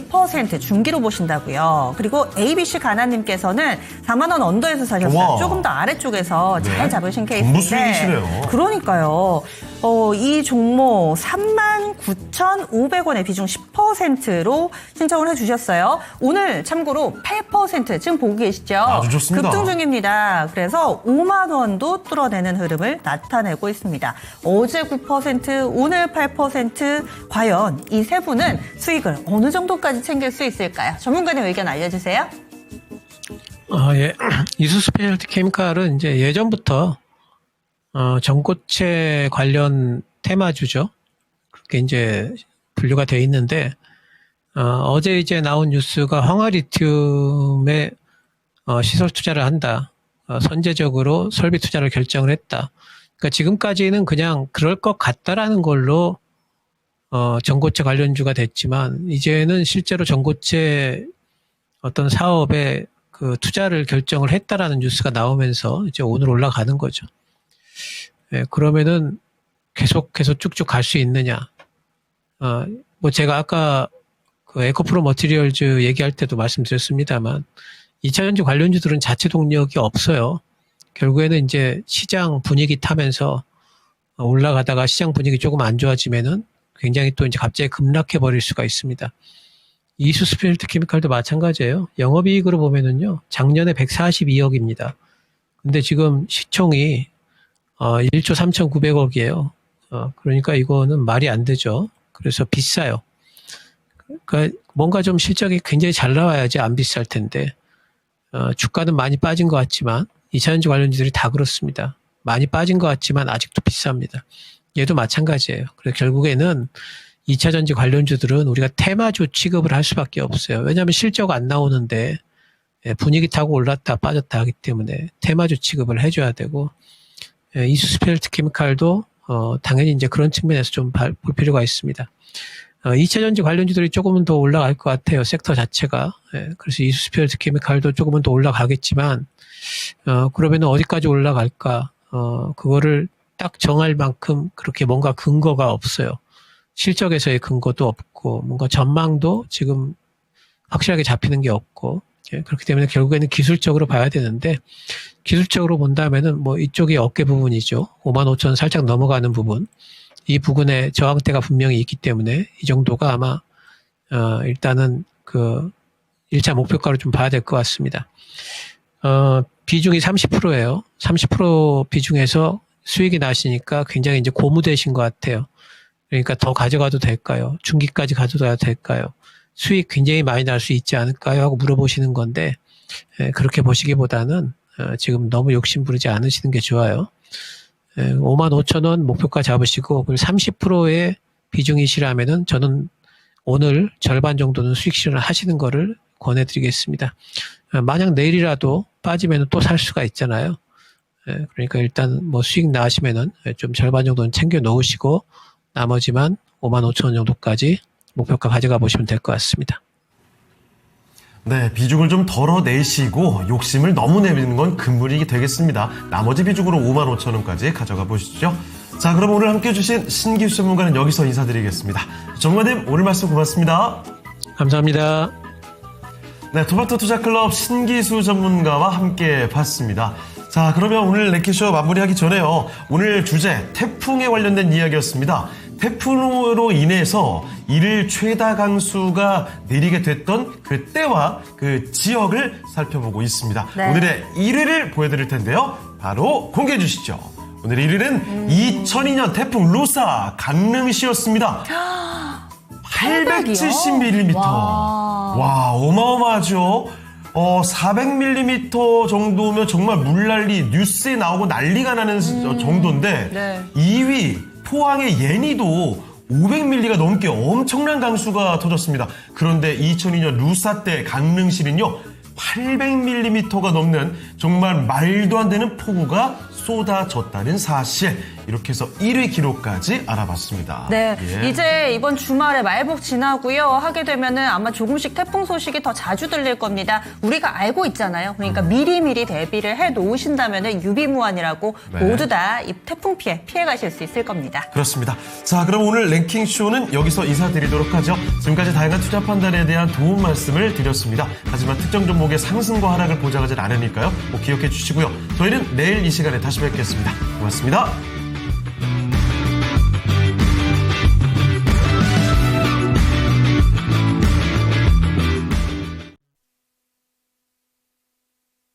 5% 중기로 보신다고요. 그리고 ABC 가나님께서는 4만 원 언더에서 사셨어요. 와. 조금 더 아래쪽에서 네. 잘 잡으신 전부 케이스인데. 수익이시네요. 그러니까요. 이 종목 39,500원에 비중 10%로 신청을 해주셨어요. 오늘 참고로 8% 지금 보고 계시죠? 아주 좋습니다. 급등 중입니다. 그래서 5만 원도 뚫어내는 흐름을 나타내고 있습니다. 어제 9%, 오늘 8%. 과연 이 세 분은 수익을 어느 정도까지 챙길 수 있을까요? 전문가님 의견 알려주세요. 예. 이수 스페셜티 케미칼은 이제 예전부터 전고체 관련 테마주죠. 그렇게 이제 분류가 돼 있는데, 어제 이제 나온 뉴스가 황화리튬에 시설 투자를 한다. 선제적으로 설비 투자를 결정을 했다. 그러니까 지금까지는 그냥 그럴 것 같다라는 걸로 전고체 관련주가 됐지만, 이제는 실제로 전고체 어떤 사업에 그 투자를 결정을 했다라는 뉴스가 나오면서 이제 오늘 올라가는 거죠. 예, 그러면은 계속해서 쭉쭉 갈 수 있느냐. 뭐 제가 아까 그 에코프로 머티리얼즈 얘기할 때도 말씀드렸습니다만 2차전지 관련주들은 자체 동력이 없어요. 결국에는 이제 시장 분위기 타면서 올라가다가 시장 분위기 조금 안 좋아지면은 굉장히 또 이제 갑자기 급락해 버릴 수가 있습니다. 이수 스페셜티 케미칼도 마찬가지예요. 영업이익으로 보면은요, 작년에 142억입니다. 근데 지금 시총이 1조 3,900억이에요. 그러니까 이거는 말이 안 되죠. 그래서 비싸요. 그러니까 뭔가 좀 실적이 굉장히 잘 나와야지 안 비쌀 텐데, 주가는 많이 빠진 것 같지만 2차전지 관련주들이 다 그렇습니다. 많이 빠진 것 같지만 아직도 비쌉니다. 얘도 마찬가지예요. 그래서 결국에는 2차전지 관련주들은 우리가 테마주 취급을 할 수밖에 없어요. 왜냐하면 실적 안 나오는데 분위기 타고 올랐다 빠졌다 하기 때문에 테마주 취급을 해줘야 되고, 이수 스페셜티 케미칼도 당연히 이제 그런 측면에서 좀 볼 필요가 있습니다. 2차전지 관련주들이 조금은 더 올라갈 것 같아요. 섹터 자체가. 그래서 이수 스페셜티 케미칼도 조금은 더 올라가겠지만, 그러면 어디까지 올라갈까? 그거를 딱 정할 만큼 그렇게 뭔가 근거가 없어요. 실적에서의 근거도 없고, 뭔가 전망도 지금 확실하게 잡히는 게 없고, 그렇기 때문에 결국에는 기술적으로 봐야 되는데, 기술적으로 본다면은 뭐 이쪽이 어깨 부분이죠. 55,000 살짝 넘어가는 부분. 이 부분에 저항대가 분명히 있기 때문에 이 정도가 아마, 일단은 그 1차 목표가로 좀 봐야 될 것 같습니다. 비중이 30%예요. 30% 비중에서 수익이 나시니까 굉장히 이제 고무되신 것 같아요. 그러니까 더 가져가도 될까요? 중기까지 가져가도 될까요? 수익 굉장히 많이 날 수 있지 않을까요? 하고 물어보시는 건데, 그렇게 보시기보다는 지금 너무 욕심 부리지 않으시는 게 좋아요. 55,000원 목표가 잡으시고 30%의 비중이시라면은 저는 오늘 절반 정도는 수익 실현을 하시는 거를 권해드리겠습니다. 만약 내일이라도 빠지면 또 살 수가 있잖아요. 그러니까 일단 뭐 수익 나시면은 좀 절반 정도는 챙겨 놓으시고 나머지만 55,000원 정도까지 목표가 가져가 보시면 될 것 같습니다. 네, 비중을 좀 덜어내시고 욕심을 너무 내는 건 금물이 되겠습니다. 나머지 비중으로 55,000원까지 가져가 보시죠. 자, 그럼 오늘 함께해 주신 신기수 전문가는 여기서 인사드리겠습니다. 전문가님, 오늘 말씀 고맙습니다. 감사합니다. 네, 토마토 투자클럽 신기수 전문가와 함께 봤습니다. 자, 그러면 오늘 랭킹쇼 마무리하기 전에요. 오늘 주제 태풍에 관련된 이야기였습니다. 태풍으로 인해서 일일 최다 강수가 내리게 됐던 그 때와 그 지역을 살펴보고 있습니다. 네. 오늘의 1위를 보여드릴 텐데요. 바로 공개해 주시죠. 오늘의 1위는 2002년 태풍 루사 강릉시였습니다. 870mm. 와, 어마어마하죠. 400mm 정도면 정말 물난리 뉴스에 나오고 난리가 나는 정도인데, 네. 2위 포항의 예니도 500mm가 넘게 엄청난 강수가 터졌습니다. 그런데 2002년 루사 때 강릉시는요 800mm가 넘는 정말 말도 안 되는 폭우가 쏟아졌다는 사실, 이렇게 해서 1위 기록까지 알아봤습니다. 네, 예. 이제 이번 주말에 말복 지나고요. 하게 되면은 아마 조금씩 태풍 소식이 더 자주 들릴 겁니다. 우리가 알고 있잖아요. 그러니까 미리미리 대비를 해 놓으신다면은 유비무환이라고 네. 모두 다 이 태풍 피해 가실 수 있을 겁니다. 그렇습니다. 자, 그럼 오늘 랭킹쇼는 여기서 인사드리도록 하죠. 지금까지 다양한 투자 판단에 대한 도움 말씀을 드렸습니다. 하지만 특정 종목의 상승과 하락을 보장하지 않으니까요. 꼭 기억해 주시고요. 저희는 내일 이 시간에 다시 뵙겠습니다. 고맙습니다.